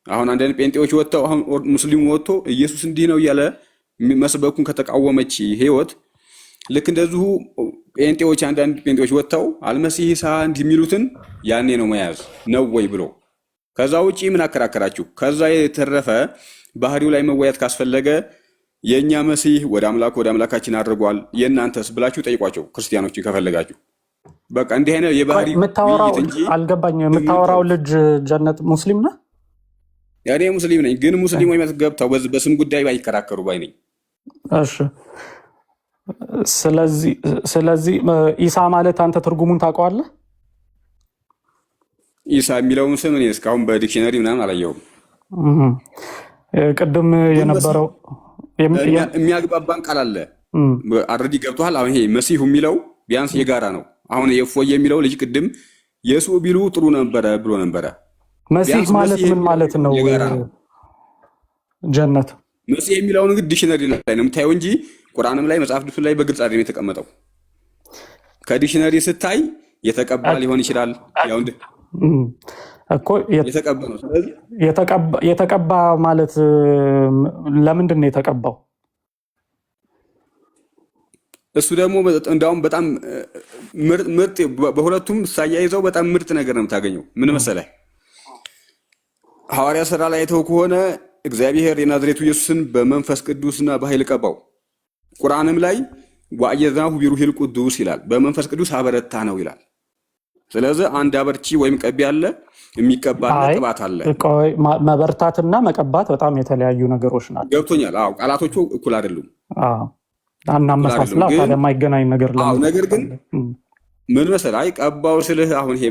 አሁን አንዳንድ ጴንጤዎች ወጥተው አሁን ሙስሊሙ ወጥቶ ኢየሱስ እንዲህ ነው እያለ መስበኩን ከተቃወመች ህይወት ልክ እንደዚሁ ጴንጤዎች አንዳንድ ጴንጤዎች ወጥተው አልመሲህ ኢሳ እንዲህ የሚሉትን ያኔ ነው መያዝ ነው ወይ ብሎ ከዛ ውጪ ምን አከራከራችሁ? ከዛ የተረፈ ባህሪው ላይ መወያየት ካስፈለገ የኛ መሲህ ወደ አምላካችን አድርጓል የእናንተስ ብላችሁ ጠይቋቸው ክርስቲያኖችን ከፈለጋችሁ። በቃ እንዲህ አይነት የባህሪ የምታወራው አልገባኝም። የምታወራው ልጅ ጀነት ሙስሊም ነህ? እኔ ሙስሊም ነኝ፣ ግን ሙስሊም ወይ ገብተው በስም ጉዳይ ባይከራከሩ ባይ ነኝ። እሺ፣ ስለዚህ ኢሳ ማለት አንተ ትርጉሙን ታውቀዋለህ? ኢሳ የሚለውን ስም እኔ እስካሁን በዲክሽነሪ ምናምን አላየሁም። ቅድም የነበረው የሚያግባባን ቃል አለ አልሬዲ ገብቶሃል። አሁን ይሄ መሲሁ የሚለው ቢያንስ የጋራ ነው። አሁን የፎይ የሚለው ልጅ ቅድም የሱ ቢሉ ጥሩ ነበረ ብሎ ነበረ። መሲህ ማለት ምን ማለት ነው? ጀነት መሲህ የሚለውን እንግዲህ ዲክሽነሪ ላይ ነው የምታየው እንጂ ቁርአንም ላይ መጽሐፍ ቅዱስ ላይ በግልጽ አይደለም የተቀመጠው። ከዲክሽነሪ ስታይ የተቀባ ሊሆን ይችላል። ያው እኮ የተቀባ ማለት ለምንድን ነው የተቀባው? እሱ ደግሞ እንዳውም በጣም ምርጥ በሁለቱም ሳያይዘው በጣም ምርጥ ነገር ነው የምታገኘው። ምን መሰለህ ሐዋርያ ሥራ ላይ አይተው ከሆነ እግዚአብሔር የናዝሬቱ ኢየሱስን በመንፈስ ቅዱስና በኃይል ቀባው። ቁርአንም ላይ ወአየዝናሁ ቢሩሂል ቅዱስ ይላል፣ በመንፈስ ቅዱስ አበረታ ነው ይላል። ስለዚህ አንድ አበርቺ ወይም ቀቢ አለ፣ የሚቀባ ቅባት አለ። መበርታትና መቀባት በጣም የተለያዩ ነገሮች ናቸው። ገብቶኛል? አዎ፣ ቃላቶቹ እኩል አይደሉም። አዎ፣ አናመሳስላ ታዲያ የማይገናኝ ነገር አዎ። ነገር ግን ምን መሰለህ አይ ቀባው ስልህ አሁን ይሄ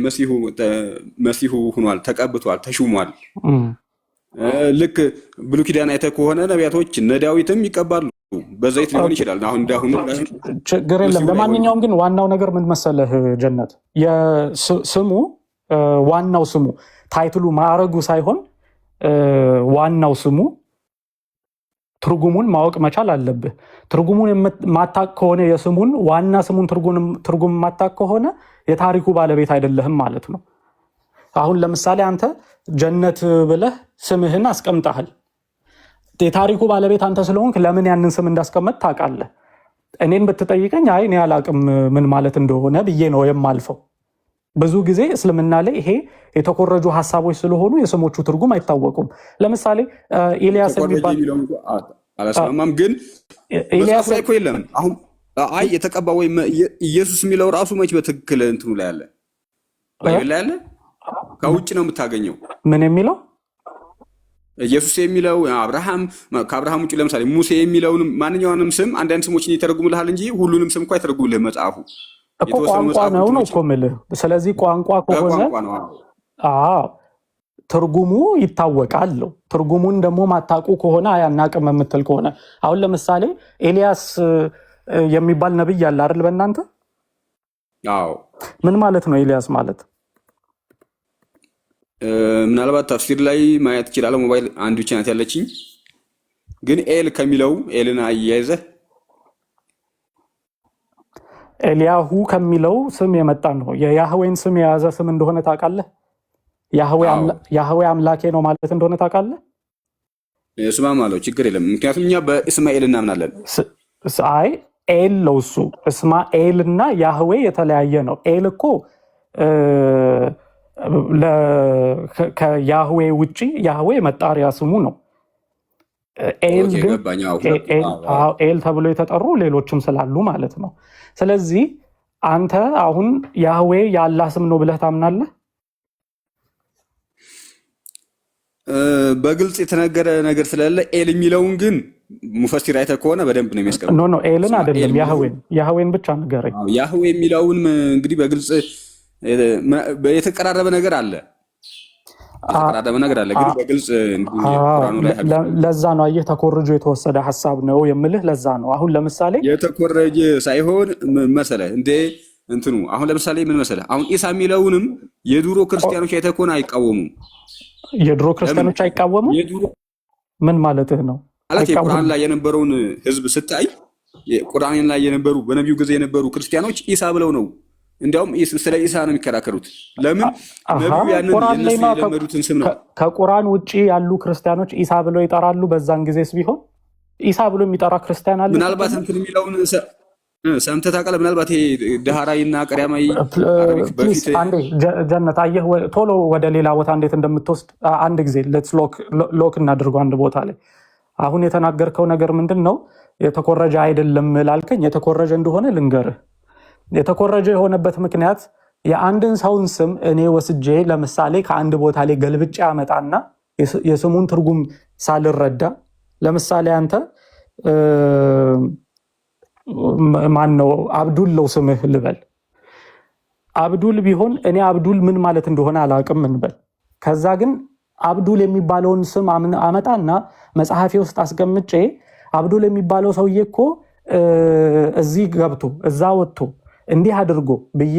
መሲሁ ሆኗል፣ ተቀብቷል፣ ተሹሟል። ልክ ብሉይ ኪዳን አይተህ ከሆነ ነቢያቶች እነ ዳዊትም ይቀባሉ፣ በዘይት ሊሆን ይችላል። አሁን እንዳሁን ችግር የለም። ለማንኛውም ግን ዋናው ነገር ምን መሰለህ ጀነት፣ የስሙ ዋናው ስሙ ታይትሉ ማዕረጉ ሳይሆን ዋናው ስሙ ትርጉሙን ማወቅ መቻል አለብህ። ትርጉሙን ማታቅ ከሆነ የስሙን ዋና ስሙን ትርጉም ማታቅ ከሆነ የታሪኩ ባለቤት አይደለህም ማለት ነው። አሁን ለምሳሌ አንተ ጀነት ብለህ ስምህን አስቀምጠሃል። የታሪኩ ባለቤት አንተ ስለሆንክ ለምን ያንን ስም እንዳስቀመጥ ታውቃለህ። እኔን ብትጠይቀኝ አይ እኔ አላቅም ምን ማለት እንደሆነ ብዬ ነው የማልፈው። ብዙ ጊዜ እስልምና ላይ ይሄ የተኮረጁ ሀሳቦች ስለሆኑ የስሞቹ ትርጉም አይታወቁም። ለምሳሌ ኤልያስ የሚባል አላስማማም፣ ግን ኤልያስ ላይ እኮ የለም። አሁን አይ የተቀባ ወይ ኢየሱስ የሚለው ራሱ መች በትክክል እንትኑ ላይ አለ ባይብል ላይ አለ? ከውጭ ነው የምታገኘው። ምን የሚለው ኢየሱስ የሚለው አብርሃም፣ ከአብርሃም ውጭ ለምሳሌ ሙሴ የሚለውን ማንኛውንም ስም አንዳንድ ስሞችን ይተረጉምልሃል እንጂ ሁሉንም ስም እኮ አይተረጉምልህ መጽሐፉ እኮ ቋንቋ ነው እኮ የምልህ። ስለዚህ ቋንቋ ከሆነ ትርጉሙ ይታወቃል። ትርጉሙን ደግሞ ማታውቁ ከሆነ አያናቅም የምትል ከሆነ አሁን ለምሳሌ ኤልያስ የሚባል ነብይ አለ አይደል በእናንተ? አዎ። ምን ማለት ነው ኤልያስ ማለት? ምናልባት ተፍሲር ላይ ማየት ይችላል። ሞባይል አንድ ብቻ ናት ያለችኝ፣ ግን ኤል ከሚለው ኤልን አያይዘህ ኤልያሁ ከሚለው ስም የመጣ ነው። የያህዌን ስም የያዘ ስም እንደሆነ ታውቃለህ? ያህዌ አምላኬ ነው ማለት እንደሆነ ታውቃለህ? እስማማለሁ፣ ችግር የለም። ምክንያቱም እኛ በእስማኤል እናምናለን። አይ ኤል ነው እሱ። እስማኤል እና ያህዌ የተለያየ ነው። ኤል እኮ ከያህዌ ውጪ ያህዌ መጣሪያ ስሙ ነው። ኤል ግን ኤል ተብሎ የተጠሩ ሌሎችም ስላሉ ማለት ነው። ስለዚህ አንተ አሁን ያህዌ የአላህ ስም ነው ብለህ ታምናለህ? በግልጽ የተነገረ ነገር ስለሌለ ኤል የሚለውን ግን ሙፈሲር አይተህ ከሆነ በደንብ ነው የሚያስቀምጠው። ኖ ኤልን አይደለም ያህዌን ብቻ ንገረኝ። ያህዌ የሚለውን እንግዲህ በግልጽ የተቀራረበ ነገር አለ፣ ግን በግልጽ ቁርአኑ ላይ ለዛ ነው አየህ ተኮርጆ የተወሰደ ሐሳብ ነው የምልህ። ለዛ ነው አሁን ለምሳሌ የተኮረጀ ሳይሆን መሰለህ እንደ እንትኑ አሁን ለምሳሌ ምን መሰለህ አሁን ኢሳ የሚለውንም የድሮ ክርስቲያኖች አይተህ ከሆነ አይቃወሙም። የድሮ ክርስቲያኖች አይቃወሙም? ምን ማለትህ ነው? ማለት የቁርአን ላይ የነበረውን ህዝብ ስታይ ቁርአን ላይ የነበሩ በነቢዩ ጊዜ የነበሩ ክርስቲያኖች ኢሳ ብለው ነው እንዲያውም ስለ ኢሳ ነው የሚከራከሩት። ለምን ነቢዩ ያንን ቁርአን ላይ የነሱ የለመዱትን ስም ነው። ከቁርአን ውጪ ያሉ ክርስቲያኖች ኢሳ ብለው ይጠራሉ። በዛን ጊዜስ ቢሆን ኢሳ ብሎ የሚጠራ ክርስቲያን አለ? ምናልባት እንትን የሚለውን ሰምተህ ታውቃለህ? ምናልባት ይሄ ደሃራይና ቀሪያማይ በፊት አንዴ ጀነት አየህ፣ ቶሎ ወደ ሌላ ቦታ እንዴት እንደምትወስድ አንድ ጊዜ ሌትስ ሎክ እናድርገው አንድ ቦታ ላይ። አሁን የተናገርከው ነገር ምንድን ነው? የተኮረጀ አይደለም ላልከኝ፣ የተኮረጀ እንደሆነ ልንገርህ። የተኮረጀ የሆነበት ምክንያት የአንድን ሰውን ስም እኔ ወስጄ ለምሳሌ ከአንድ ቦታ ላይ ገልብጬ አመጣና የስሙን ትርጉም ሳልረዳ፣ ለምሳሌ አንተ ማን ነው አብዱል ለው ስምህ ልበል። አብዱል ቢሆን እኔ አብዱል ምን ማለት እንደሆነ አላውቅም እንበል። ከዛ ግን አብዱል የሚባለውን ስም አመጣና መጽሐፌ ውስጥ አስቀምጬ አብዱል የሚባለው ሰውዬ እኮ እዚህ ገብቶ እዛ ወጥቶ እንዲህ አድርጎ ብዬ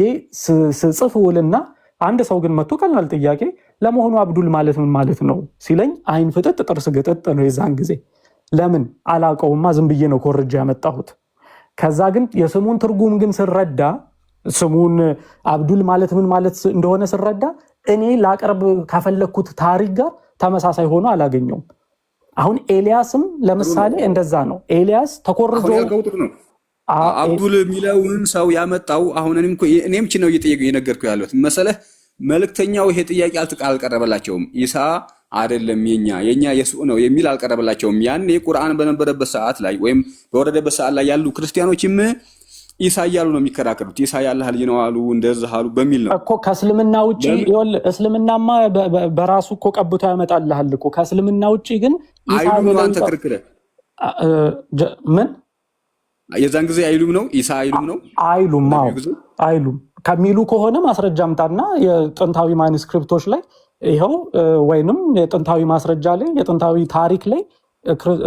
ስጽፍ ውልና አንድ ሰው ግን መጥቶ ቀላል ጥያቄ ለመሆኑ አብዱል ማለት ምን ማለት ነው ሲለኝ አይን ፍጥጥ ጥርስ ግጥጥ ነው የዛን ጊዜ። ለምን አላውቀውማ፣ ዝም ብዬ ነው ኮርጄ ያመጣሁት። ከዛ ግን የስሙን ትርጉም ግን ስረዳ፣ ስሙን አብዱል ማለት ምን ማለት እንደሆነ ስረዳ እኔ ላቀርብ ካፈለኩት ታሪክ ጋር ተመሳሳይ ሆኖ አላገኘውም። አሁን ኤልያስም ለምሳሌ እንደዛ ነው። ኤልያስ ተኮርጆ አብዱል የሚለውን ሰው ያመጣው አሁን እኔም ነው እየነገርኩ ያለሁት መሰለህ። መልእክተኛው ይሄ ጥያቄ አልቀረበላቸውም። ኢሳ አይደለም የኛ የሱዕ ነው የሚል አልቀረበላቸውም። ያኔ ቁርአን በነበረበት ሰዓት ላይ ወይም በወረደበት ሰዓት ላይ ያሉ ክርስቲያኖችም ኢሳ እያሉ ነው የሚከራከሩት። ኢሳ ያላህ ልጅ ነው አሉ፣ እንደዚህ አሉ በሚል ነው እኮ። ከእስልምና ውጪ እስልምናማ በራሱ እኮ ቀብቶ ያመጣልሃል እኮ። ከእስልምና ውጪ ግን ኢሳ አንተ ክርክረ ምን የዛን ጊዜ አይሉም ነው ኢሳ አይሉም ነው አይሉም ከሚሉ ከሆነ ማስረጃ አምጣና የጥንታዊ ማኑስክሪፕቶች ላይ ይኸው፣ ወይንም የጥንታዊ ማስረጃ ላይ የጥንታዊ ታሪክ ላይ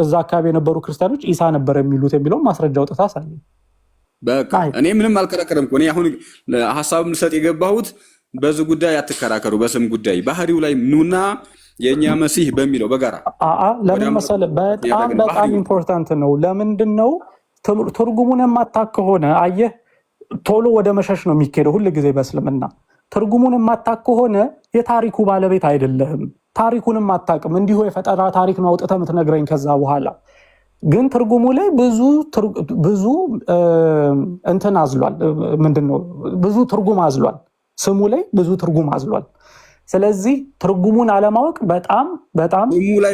እዛ አካባቢ የነበሩ ክርስቲያኖች ኢሳ ነበር የሚሉት የሚለውን ማስረጃ አውጥታ አሳየኝ። በቃ እኔ ምንም አልከራከረም እኮ። እኔ አሁን ሐሳብ ልሰጥ የገባሁት በዚህ ጉዳይ አትከራከሩ፣ በስም ጉዳይ ባህሪው ላይ ኑና የኛ መሲህ በሚለው በጋራ ለምን መሰለህ? በጣም ኢምፖርታንት ነው። ለምንድን ነው ትርጉሙን የማታውቅ ከሆነ አየህ፣ ቶሎ ወደ መሸሽ ነው የሚካሄደው ሁል ጊዜ በእስልምና። ትርጉሙን የማታውቅ ከሆነ የታሪኩ ባለቤት አይደለህም። ታሪኩንም አታውቅም። እንዲሁ የፈጠራ ታሪክ ነው አውጥተህ የምትነግረኝ። ከዛ በኋላ ግን ትርጉሙ ላይ ብዙ እንትን አዝሏል። ምንድነው? ብዙ ትርጉም አዝሏል። ስሙ ላይ ብዙ ትርጉም አዝሏል። ስለዚህ ትርጉሙን አለማወቅ በጣም ስሙ ላይ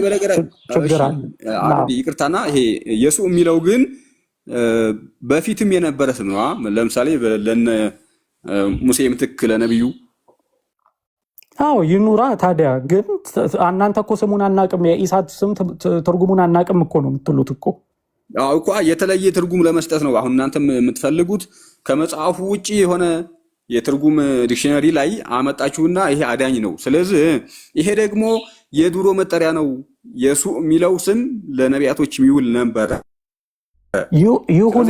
ችግር አለ። ይቅርታና ይሄ የሱዕ የሚለው ግን በፊትም የነበረ ስም ነው። ለምሳሌ ለነ ሙሴ ምትክ ለነብዩ ይኑራ። ታዲያ ግን እናንተ እኮ ስሙን አናቅም፣ የኢሳት ስም ትርጉሙን አናቅም እኮ ነው የምትሉት እኮ። እኮ የተለየ ትርጉም ለመስጠት ነው አሁን እናንተም የምትፈልጉት። ከመጽሐፉ ውጪ የሆነ የትርጉም ዲክሽነሪ ላይ አመጣችሁና ይሄ አዳኝ ነው። ስለዚህ ይሄ ደግሞ የድሮ መጠሪያ ነው። የሱዕ የሚለው ስም ለነቢያቶች የሚውል ነበረ። ይሁን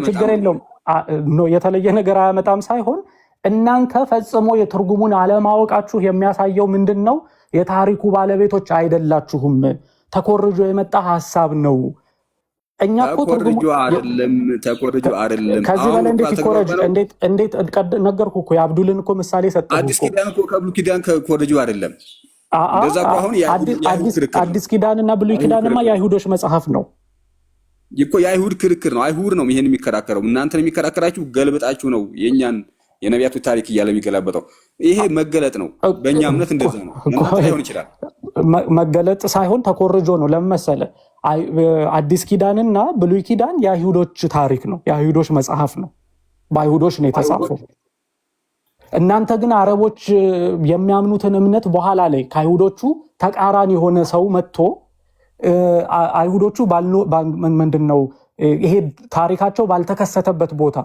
ችግር የለውም። የተለየ ነገር አያመጣም ሳይሆን እናንተ ፈጽሞ የትርጉሙን አለማወቃችሁ የሚያሳየው ምንድን ነው? የታሪኩ ባለቤቶች አይደላችሁም። ተኮርጆ የመጣ ሀሳብ ነው። እኛ እኮ ተኮርጆ አይደለም። ከዚህ በላይ እንዴት ይኮረጅ? እንዴት ነገርኩህ እኮ የአብዱልን እኮ ምሳሌ ሰጠሁህ። አዲስ ኪዳን እኮ ከብሉይ ኪዳን ተኮርጆ አይደለም። አዲስ ኪዳንና ብሉይ ኪዳንማ የአይሁዶች መጽሐፍ ነው እኮ። የአይሁድ ክርክር ነው። አይሁድ ነው ይሄን የሚከራከረው። እናንተን የሚከራከራችሁ ገልብጣችሁ ነው የኛን የነቢያቱ ታሪክ እያለ የሚገላበጠው። ይሄ መገለጥ ነው። በእኛ እምነት እንደዛ ነው። ሊሆን ይችላል መገለጥ ሳይሆን ተኮርጆ ነው። ለምን መሰለህ? አዲስ ኪዳንና ብሉይ ኪዳን የአይሁዶች ታሪክ ነው፣ የአይሁዶች መጽሐፍ ነው፣ በአይሁዶች ነው የተጻፈው። እናንተ ግን አረቦች የሚያምኑትን እምነት በኋላ ላይ ከአይሁዶቹ ተቃራኒ የሆነ ሰው መጥቶ አይሁዶቹ ምንድነው ይሄ ታሪካቸው ባልተከሰተበት ቦታ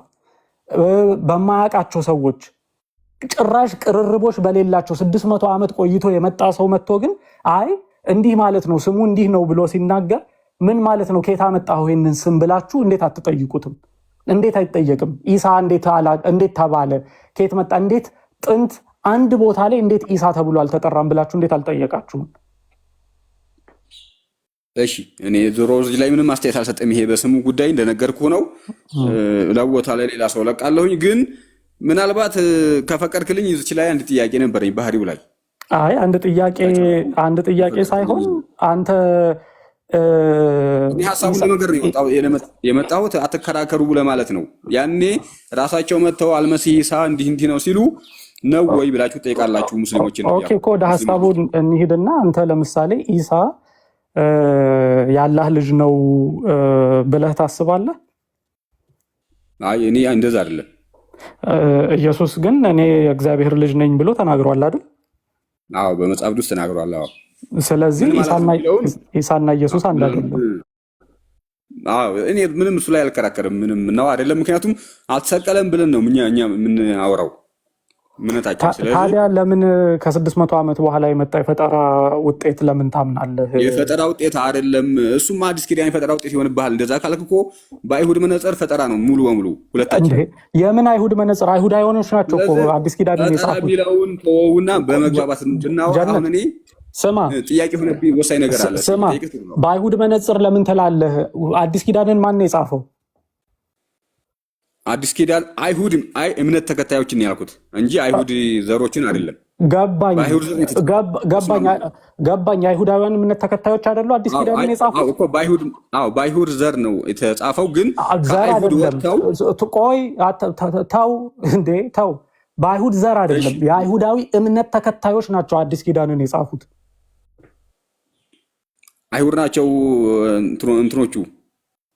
በማያውቃቸው ሰዎች ጭራሽ ቅርርቦች በሌላቸው 600 ዓመት ቆይቶ የመጣ ሰው መጥቶ ግን አይ እንዲህ ማለት ነው ስሙ እንዲህ ነው ብሎ ሲናገር ምን ማለት ነው? ከየት አመጣኸው ይሄንን ስም ብላችሁ እንዴት አትጠይቁትም? እንዴት አይጠየቅም? ኢሳ እንዴት ተባለ? ከየት መጣ? እንዴት ጥንት አንድ ቦታ ላይ እንዴት ኢሳ ተብሎ አልተጠራም ብላችሁ እንዴት አልጠየቃችሁም? እሺ እኔ ዞሮ እዚህ ላይ ምንም አስተያየት አልሰጠም። ይሄ በስሙ ጉዳይ እንደነገርኩ ነው። ለቦታ ላይ ሌላ ሰው ለቃለሁኝ። ግን ምናልባት ከፈቀድክልኝ እዚች ላይ አንድ ጥያቄ ነበረኝ ባህሪው ላይ። አይ አንድ ጥያቄ ሳይሆን አንተ እኔ ሐሳቡን ለመንገር ነው የመጣሁት አትከራከሩ ለማለት ነው። ያኔ ራሳቸው መጥተው አልመሲህ ኢሳ እንዲህ ነው ሲሉ ነው ወይ ብላችሁ ጠይቃላችሁ ሙስሊሞችን። ኦኬ እኮ ወደ ሐሳቡ እንሂድና አንተ ለምሳሌ ኢሳ የአላህ ልጅ ነው ብለህ ታስባለህ? አይ እኔ እንደዛ አይደለም። ኢየሱስ ግን እኔ የእግዚአብሔር ልጅ ነኝ ብሎ ተናግሯል አይደል? አዎ በመጽሐፍ ቅዱስ ተናግሯል። አዎ ስለዚህ ኢሳና ኢየሱስ አንድ አይደለም። አዎ እኔ ምንም እሱ ላይ አልከራከርም። ምንም ነው አይደለም። ምክንያቱም አልተሰቀለም ብለን ነው እኛ የምናወራው ምንታችን። ስለዚህ ታዲያ ለምን ከ600 ዓመት በኋላ የመጣ የፈጠራ ውጤት ለምን ታምናለህ? የፈጠራ ውጤት አይደለም። እሱም አዲስ ኪዳን የፈጠራ ውጤት ይሆንብሃል። እንደዛ ካልክ እኮ በአይሁድ መነጽር ፈጠራ ነው ሙሉ በሙሉ ሁለታችን። የምን አይሁድ መነጽር? አይሁዳውያኖች ናቸው እኮ አዲስ ኪዳን የጻፉት። ቢላውን ተወውና በመግባባት እንድናወራ አሁን እኔ ስማ ጥያቄ ሆነብኝ። ወሳኝ ነገር አለ። ስማ በአይሁድ መነጽር ለምን ትላለህ? አዲስ ኪዳንን ማን ነው የጻፈው? አዲስ ኪዳን አይሁድም እምነት ተከታዮችን ያልኩት እንጂ አይሁድ ዘሮችን አይደለም። ገባኝ። አይሁዳውያን እምነት ተከታዮች አይደሉ አዲስ ኪዳንን የጻፉት እኮ በአይሁድ ዘር ነው የተጻፈው። ግን አይሁድ ወጥተው ቆይ ተው በአይሁድ ዘር አይደለም። የአይሁዳዊ እምነት ተከታዮች ናቸው አዲስ ኪዳንን የጻፉት። አይሁድ ናቸው እንትኖቹ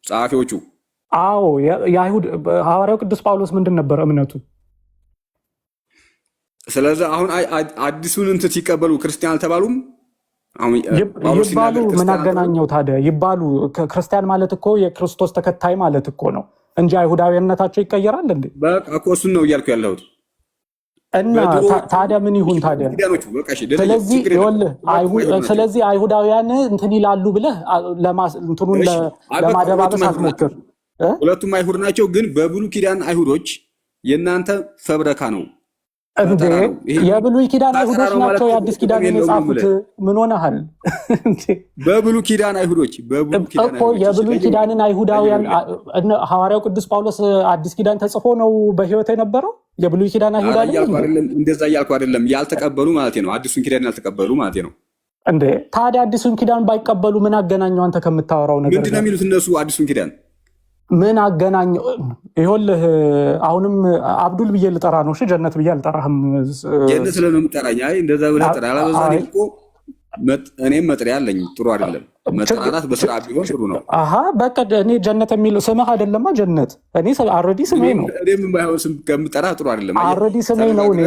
ጸሐፊዎቹ። አዎ የአይሁድ ሐዋርያው ቅዱስ ጳውሎስ ምንድን ነበር እምነቱ? ስለዚህ አሁን አዲሱን እንትን ሲቀበሉ ክርስቲያን አልተባሉም ይባሉ። ምን አገናኘው ታዲያ? ይባሉ ክርስቲያን ማለት እኮ የክርስቶስ ተከታይ ማለት እኮ ነው እንጂ አይሁዳዊነታቸው ይቀየራል እንዴ? በቃ እኮ እሱን ነው እያልኩ ያለሁት። እና ታዲያ ምን ይሁን ታዲያ? ስለዚህ አይሁዳውያን እንትን ይላሉ ብለህ እንትኑን ለማደባበስ አትሞክር። ሁለቱም አይሁድ ናቸው። ግን በብሉይ ኪዳን አይሁዶች የእናንተ ፈብረካ ነው እንዴ? የብሉይ ኪዳን አይሁዶች ናቸው የአዲስ ኪዳን የጻፉት። ምን ሆነሃል? በብሉይ ኪዳን አይሁዶች የብሉይ ኪዳንን አይሁዳውያን ሐዋርያው ቅዱስ ጳውሎስ አዲስ ኪዳን ተጽፎ ነው በሕይወት የነበረው። የብሉይ ኪዳን አይሁዳ እንደዛ እያልኩ አይደለም። ያልተቀበሉ ማለት ነው። አዲሱን ኪዳን ያልተቀበሉ ማለት ነው እንዴ? ታዲያ አዲሱን ኪዳን ባይቀበሉ ምን አገናኘው አንተ ከምታወራው ነገር? ምንድን ነው የሚሉት እነሱ? አዲሱን ኪዳን ምን አገናኘው? ይኸውልህ አሁንም አብዱል ብዬ ልጠራ ነው። እሺ ጀነት ብዬ አልጠራህም። ጀነት ስለምን የምጠራኝ? አይ እንደዛ ብለህ ጥራ። አላበዛኔ እኮ እኔም መጥሪያ አለኝ። ጥሩ አይደለም መጠራራት። በስራ ቢሆን ጥሩ ነው። በቃ እኔ ጀነት የሚለው ስምህ አይደለማ ጀነት። እኔ ኦልሬዲ ስሜ ነው። እኔም ባይሆን ስም ከምጠራ ጥሩ አይደለም። ኦልሬዲ ስሜ ነው። እኔ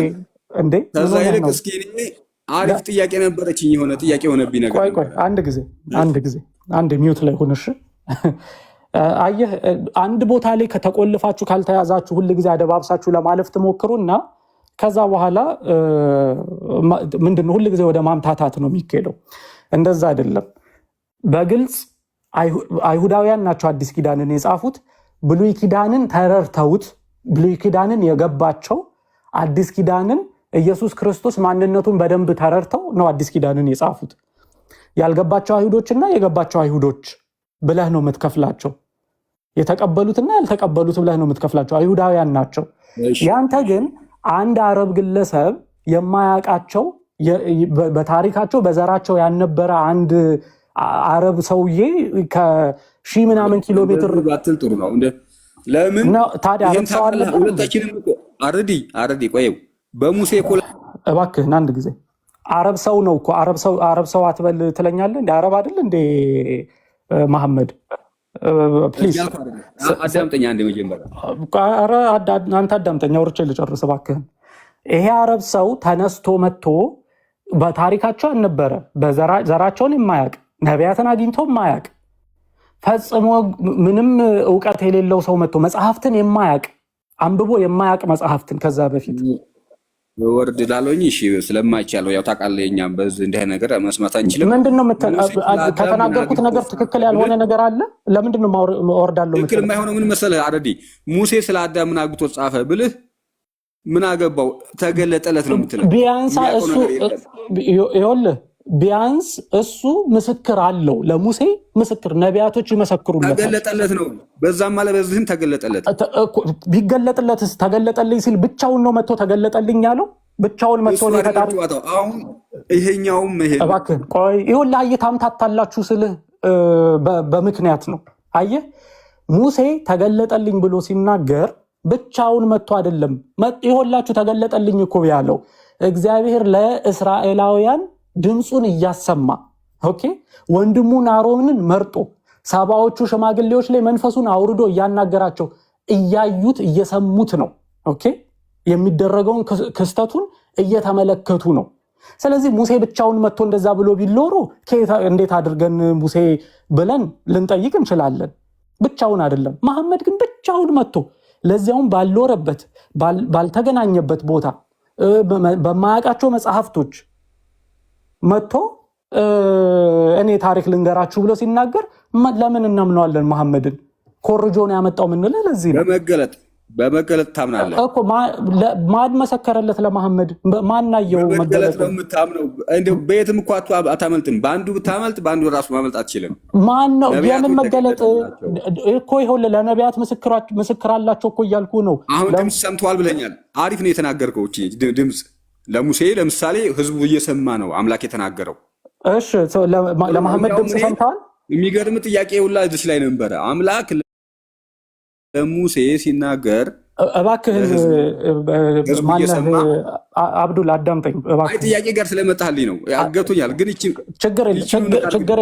እንዴ ከዛ ይልቅ እስኪ እኔ አሪፍ ጥያቄ ነበረችኝ። የሆነ ጥያቄ ሆነብኝ ነገር። ቆይ አንድ ሚውት ላይ ሆነሽ አየህ፣ አንድ ቦታ ላይ ከተቆልፋችሁ ካልተያዛችሁ ሁል ጊዜ አደባብሳችሁ ለማለፍ ትሞክሩና ከዛ በኋላ ምንድነው ሁል ጊዜ ወደ ማምታታት ነው የሚካሄደው። እንደዛ አይደለም። በግልጽ አይሁዳውያን ናቸው አዲስ ኪዳንን የጻፉት። ብሉይ ኪዳንን ተረድተውት ብሉይ ኪዳንን የገባቸው አዲስ ኪዳንን ኢየሱስ ክርስቶስ ማንነቱን በደንብ ተረድተው ነው አዲስ ኪዳንን የጻፉት። ያልገባቸው አይሁዶችና የገባቸው አይሁዶች ብለህ ነው የምትከፍላቸው። የተቀበሉትና ያልተቀበሉት ብለህ ነው የምትከፍላቸው። አይሁዳውያን ናቸው። ያንተ ግን አንድ አረብ ግለሰብ የማያውቃቸው በታሪካቸው በዘራቸው ያልነበረ አንድ አረብ ሰውዬ ከሺህ ምናምን ኪሎ ሜትር ባትል ጥሩ ነው። ለምን ታዲያ ሁለታችንም አረዲ ቆየው በሙሴ እባክህን አንድ ጊዜ አረብ ሰው ነው እኮ አረብ ሰው አትበል ትለኛለህ እንደ አረብ አይደል እንደ መሐመድ ፕሊዝ አዳምጠኛ። አንድ መጀመሪያ አንተ አዳምጠኛ ወርቼ ልጨርስ እባክህን። ይሄ አረብ ሰው ተነስቶ መጥቶ በታሪካቸው አልነበረ ዘራቸውን የማያውቅ ነቢያትን አግኝቶ የማያውቅ ፈጽሞ ምንም እውቀት የሌለው ሰው መጥቶ መጽሐፍትን የማያውቅ አንብቦ የማያውቅ መጽሐፍትን ከዛ በፊት ወርድ ላለኝ እሺ ስለማይቻለው ያው ታውቃለህ፣ እኛም በዚህ እንዲህ ነገር መስማት አንችልም። ምንድነው ከተናገርኩት ነገር ትክክል ያልሆነ ነገር አለ? ለምንድነው ወርዳለሁ? ትክክል የማይሆነው ምን መሰለህ? አረዲ ሙሴ ስለ አዳም ምን አግብቶ ጻፈ ብልህ ምን አገባው? ተገለጠለት ነው የምትለው። ቢያንስ እሱ ይኸውልህ ቢያንስ እሱ ምስክር አለው። ለሙሴ ምስክር ነቢያቶች ይመሰክሩለታል። ተገለጠለት ነው። በዛም ማለት በዚህም ተገለጠለት። ቢገለጥለትስ ተገለጠልኝ ሲል ብቻውን ነው መጥቶ ተገለጠልኝ ያለው? ብቻውን መጥቶ ነው ተጣጣ። አሁን ይሄኛውም ይሄ እባክህ ቆይ ይሁን ላይ ታምታታላችሁ ስልህ በምክንያት ነው። አየህ ሙሴ ተገለጠልኝ ብሎ ሲናገር ብቻውን መጥቶ አይደለም። ይሁንላችሁ ተገለጠልኝ እኮ ያለው እግዚአብሔር ለእስራኤላውያን ድምፁን እያሰማ ኦኬ፣ ወንድሙን አሮንን መርጦ ሰባዎቹ ሽማግሌዎች ላይ መንፈሱን አውርዶ እያናገራቸው እያዩት እየሰሙት ነው። ኦኬ፣ የሚደረገውን ክስተቱን እየተመለከቱ ነው። ስለዚህ ሙሴ ብቻውን መጥቶ እንደዛ ብሎ ቢሎሮ እንዴት አድርገን ሙሴ ብለን ልንጠይቅ እንችላለን። ብቻውን አይደለም። መሐመድ ግን ብቻውን መጥቶ ለዚያውም ባልኖረበት ባልተገናኘበት ቦታ በማያውቃቸው መጽሐፍቶች መጥቶ እኔ ታሪክ ልንገራችሁ ብሎ ሲናገር ለምን እናምነዋለን? መሐመድን ኮርጆን ያመጣው ምንለው ለዚህ ነው። በመገለጥ ታምናለህ እኮ። ማን መሰከረለት ለመሐመድ? ማናየው መገለጥ ነው የምታምነው? እንደው በየትም እኮ አታመልጥም። በአንዱ ብታመልጥ በአንዱ ራሱ ማመልጥ አትችልም። ማን ነው የምን መገለጥ እኮ? ይኸውልህ ለነቢያት ምስክር አላቸው እኮ እያልኩ ነው። አሁን ድምፅ ሰምተዋል ብለኛል። አሪፍ ነው የተናገርከው። ድምፅ ለሙሴ ለምሳሌ ህዝቡ እየሰማ ነው አምላክ የተናገረው። እሺ ለመሐመድ ድምፅ ሰምተዋል? የሚገርም ጥያቄ ሁላ እዚህ ላይ ነበረ። አምላክ ለሙሴ ሲናገር እባክህን አብዱል አዳምጠኝ እባክህ። ጥያቄ ጋር ስለመጣልኝ ነው አገብቶኛል። ግን ችግር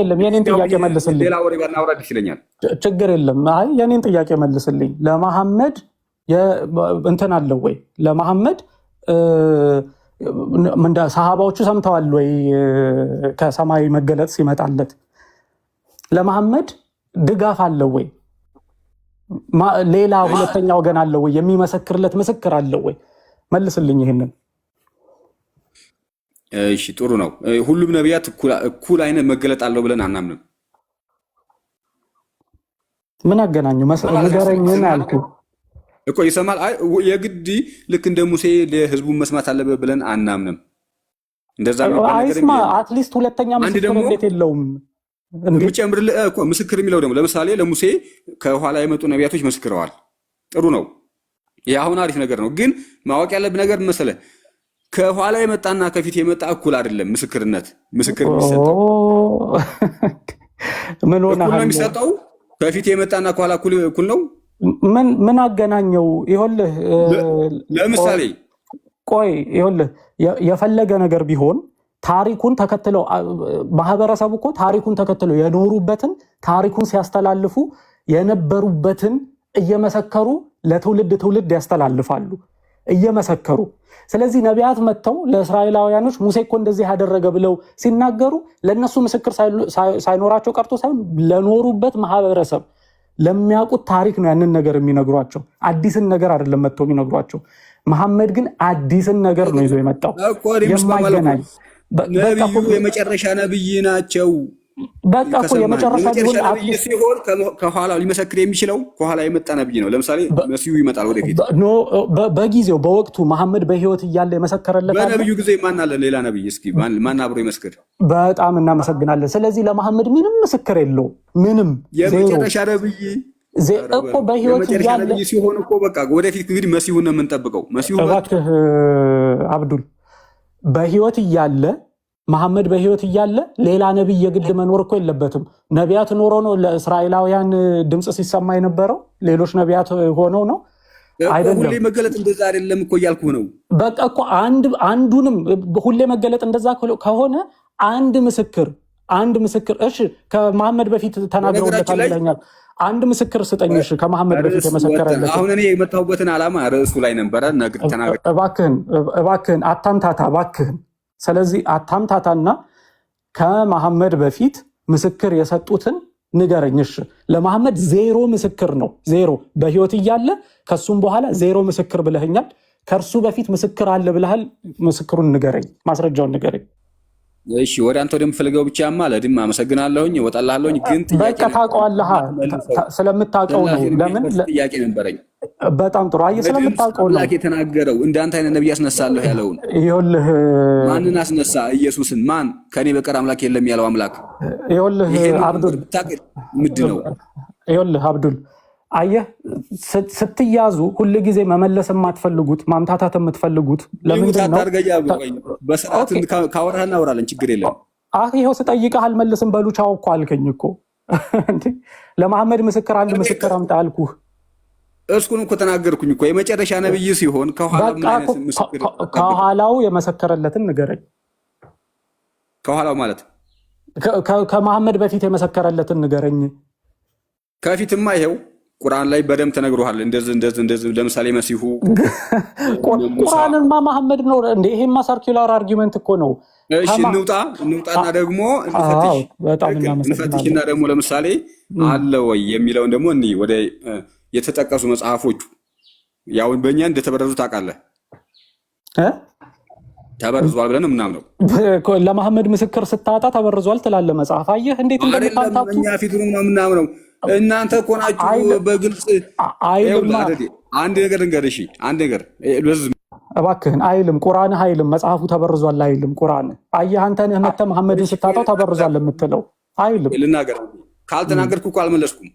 የለም የኔን ጥያቄ መልስልኝ። ሌላ ወሬ ጋር እናውራ ይችለኛል። ችግር የለም። አይ የኔን ጥያቄ መልስልኝ። ለመሐመድ እንትን አለው ወይ? ለመሐመድ ሰሃባዎቹ ሰምተዋል ወይ? ከሰማይ መገለጥ ሲመጣለት ለመሐመድ ድጋፍ አለው ወይ? ሌላ ሁለተኛ ወገን አለው ወይ? የሚመሰክርለት ምስክር አለው ወይ? መልስልኝ ይሄንን። እሺ ጥሩ ነው። ሁሉም ነቢያት እኩል አይነት መገለጥ አለው ብለን አናምንም። ምን አገናኘው? ንገረኝን አልኩ እኮ ይሰማል። የግድ ልክ እንደ ሙሴ ለህዝቡን መስማት አለበት ብለን አናምንም። እንደዛ ነው። አይስማ አትሊስት ሁለተኛ ምስክር እንዴት የለውም? የሚጨምርልህ እኮ ምስክር የሚለው ደግሞ ለምሳሌ ለሙሴ ከኋላ የመጡ ነቢያቶች መስክረዋል። ጥሩ ነው። ይህ አሁን አሪፍ ነገር ነው። ግን ማወቅ ያለብህ ነገር መሰለህ፣ ከኋላ የመጣና ከፊት የመጣ እኩል አይደለም። ምስክር የሚሰጠው ምን ሆነ ነው የሚሰጠው? ከፊት የመጣና ከኋላ እኩል ነው። ምን አገናኘው? ይኸውልህ ለምሳሌ ቆይ ይኸውልህ የፈለገ ነገር ቢሆን ታሪኩን ተከትለው ማህበረሰቡ እኮ ታሪኩን ተከትለው የኖሩበትን ታሪኩን ሲያስተላልፉ የነበሩበትን እየመሰከሩ ለትውልድ ያስተላልፋሉ እየመሰከሩ። ስለዚህ ነቢያት መጥተው ለእስራኤላውያኖች ሙሴ እኮ እንደዚህ ያደረገ ብለው ሲናገሩ ለነሱ ምስክር ሳይኖራቸው ቀርቶ ሳይሆን ለኖሩበት ማህበረሰብ ለሚያውቁት ታሪክ ነው ያንን ነገር የሚነግሯቸው። አዲስን ነገር አይደለም መጥተው የሚነግሯቸው። መሐመድ ግን አዲስን ነገር ነው ይዞ የመጣው የማይገናኝ። ነቢዩ የመጨረሻ ነብይ ናቸው። በቃ እኮ የመጨረሻ ሲሆን ከኋላው ሊመሰክር የሚችለው ከኋላ የመጣ ነብይ ነው። ለምሳሌ መሲሁ ይመጣል ወደፊት። በጊዜው በወቅቱ መሐመድ በህይወት እያለ የመሰከረለት በነብዩ ጊዜ ማን አለ? ሌላ ነብይ? እስኪ ማን አብሮ ይመስክር? በጣም እናመሰግናለን። ስለዚህ ለመሐመድ ምንም ምስክር የለው። ምንም የመጨረሻ ነብይ እኮ በህይወት እያለ ሲሆን እኮ በቃ ወደፊት እንግዲህ መሲሁን ነው የምንጠብቀው። መሲሁ እባክህ በህይወት እያለ መሐመድ በህይወት እያለ ሌላ ነብይ የግድ መኖር እኮ የለበትም። ነቢያት ኖሮ ነው ለእስራኤላውያን ድምፅ ሲሰማ የነበረው? ሌሎች ነቢያት ሆነው ነው አይደለም? ሁሌ መገለጥ እንደዛ አይደለም እኮ እያልኩ ነው። በቃ እኮ አንዱንም ሁሌ መገለጥ እንደዛ ከሆነ አንድ ምስክር እሺ፣ ከመሐመድ በፊት ተናግረውለታል ይለኛል። አንድ ምስክር ስጠኝ እሺ፣ ከመሐመድ በፊት የመሰከረለት። አሁን እኔ የመጣሁበትን ዓላማ ርዕሱ ላይ ነበረ። ተናገር እባክህን አታምታታ እባክህን። ስለዚህ አታምታታና ከመሐመድ በፊት ምስክር የሰጡትን ንገረኝ። እሺ ለመሐመድ ዜሮ ምስክር ነው፣ ዜሮ በህይወት እያለ ከሱም በኋላ ዜሮ ምስክር ብለህኛል። ከእርሱ በፊት ምስክር አለ ብለሃል። ምስክሩን ንገረኝ፣ ማስረጃውን ንገረኝ። እሺ ወደ አንተ ወደምፈልገው ብቻማ ለድም አመሰግናለሁኝ፣ እወጣልሃለሁኝ። ግን በቃ ታውቀዋለህ፣ ስለምታውቀው ነው። ለምን ጥያቄ ነበረኝ። በጣም ጥሩ። አየህ ስለምታውቀው ነው አምላክ የተናገረው እንዳንተ አይነት ነብይ አስነሳለሁ ያለውን። ይኸውልህ ማንን አስነሳ? ኢየሱስን። ማን? ከኔ በቀር አምላክ የለም ያለው አምላክ። ይኸውልህ አብዱል ምንድን ነው? ይኸውልህ አብዱል አየህ ስትያዙ ሁል ጊዜ መመለስ የማትፈልጉት ማምታታት የምትፈልጉት ለምንድን ነው? በስርዓት ካወራህ እናወራለን፣ ችግር የለም። ይኸው ስጠይቅህ አልመልስም በሉ ቻው እኮ አልከኝ እኮ። ለመሐመድ ምስክር አንድ ምስክር አምጣ አልኩህ። እሱን እኮ ተናገርኩኝ እኮ። የመጨረሻ ነብይ ሲሆን ከኋላው የመሰከረለትን ንገረኝ። ከኋላው ማለት ከመሐመድ በፊት የመሰከረለትን ንገረኝ። ከፊትማ ይሄው ቁርአን ላይ በደንብ ተነግሮሃል። እንደዚህ ለምሳሌ መሲሁ ቁርአንማ መሐመድ ነው እንዴ? ይሄማ ሰርኩላር አርጊመንት እኮ ነው። እሺ እንውጣና ደግሞ እንፈትሽና ደግሞ ለምሳሌ አለ ወይ የሚለውን ደግሞ እኔ ወደ የተጠቀሱ መጽሐፎቹ ያው በእኛ እንደተበረዙ ታውቃለህ። ተበርዟል ብለን ምናምነው ለመሐመድ ምስክር ስታጣ ተበርዟል ትላለህ መጽሐፍ። አየህ እንዴት እንደምታምታቱ። እኛ ፊቱን ምናምነው እናንተ እኮ ናችሁ በግልጽ አንድ ነገር ልንገርህ። እሺ አንድ ነገር እባክህን አይልም ቁርአንህ፣ አይልም መጽሐፉ ተበርዟል አይልም ቁርአንህ። አየህ አንተ ነህ መተህ መሐመድን ስታጣው ተበርዟል የምትለው አይልም። ልናገር ካልተናገርኩ እኮ አልመለስኩም።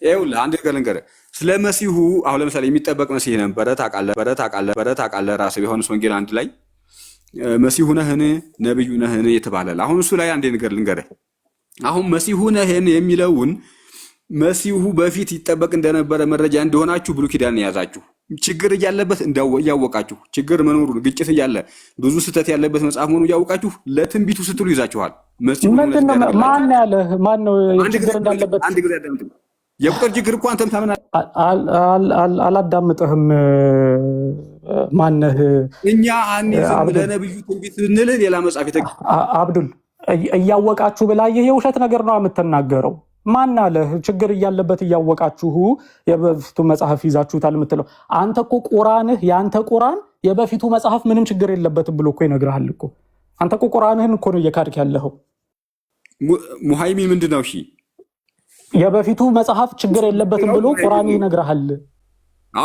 ይኸውልህ አንድ ነገር ልንገርህ ስለ መሲሁ። አሁን ለምሳሌ የሚጠበቅ መሲህ ነበረ ታውቃለህ። ራስህ ዮሐንስ ወንጌል 1 ላይ መሲሁ ነህን ነብዩ ነህን የተባለል። አሁን እሱ ላይ አንድ ነገር ልንገርህ። አሁን መሲሁ ነህን የሚለውን መሲሁ በፊት ይጠበቅ እንደነበረ መረጃ እንደሆናችሁ ብሉይ ኪዳን የያዛችሁ ችግር እያለበት እያወቃችሁ ችግር መኖሩን ግጭት እያለ ብዙ ስህተት ያለበት መጽሐፍ መሆኑን እያወቃችሁ ለትንቢቱ ስትሉ ይዛችኋል። ማን ያለ ማን ነው ችግር እንዳለበት? አንድ ጊዜ አዳምጥ። የቁጥር ችግር እኮ አንተም ታምናለህ። አላዳምጥህም። ማነህ? እኛ አንይዝም ለነብዩ ትንቢት ስንል ሌላ መጽሐፍ አብዱል እያወቃችሁ ብላየህ የውሸት ነገር ነው የምትናገረው። ማን አለ ችግር እያለበት እያወቃችሁ የበፊቱ መጽሐፍ ይዛችሁታል የምትለው? አንተ እኮ ቁርአንህ የአንተ ቁርአን የበፊቱ መጽሐፍ ምንም ችግር የለበትም ብሎ እኮ ይነግርሃል እኮ። አንተ እኮ ቁርአንህን እኮ ነው እየካድክ ያለኸው። ሙሃይሚን ምንድን ነው? እሺ የበፊቱ መጽሐፍ ችግር የለበትም ብሎ ቁርአን ይነግርሃል።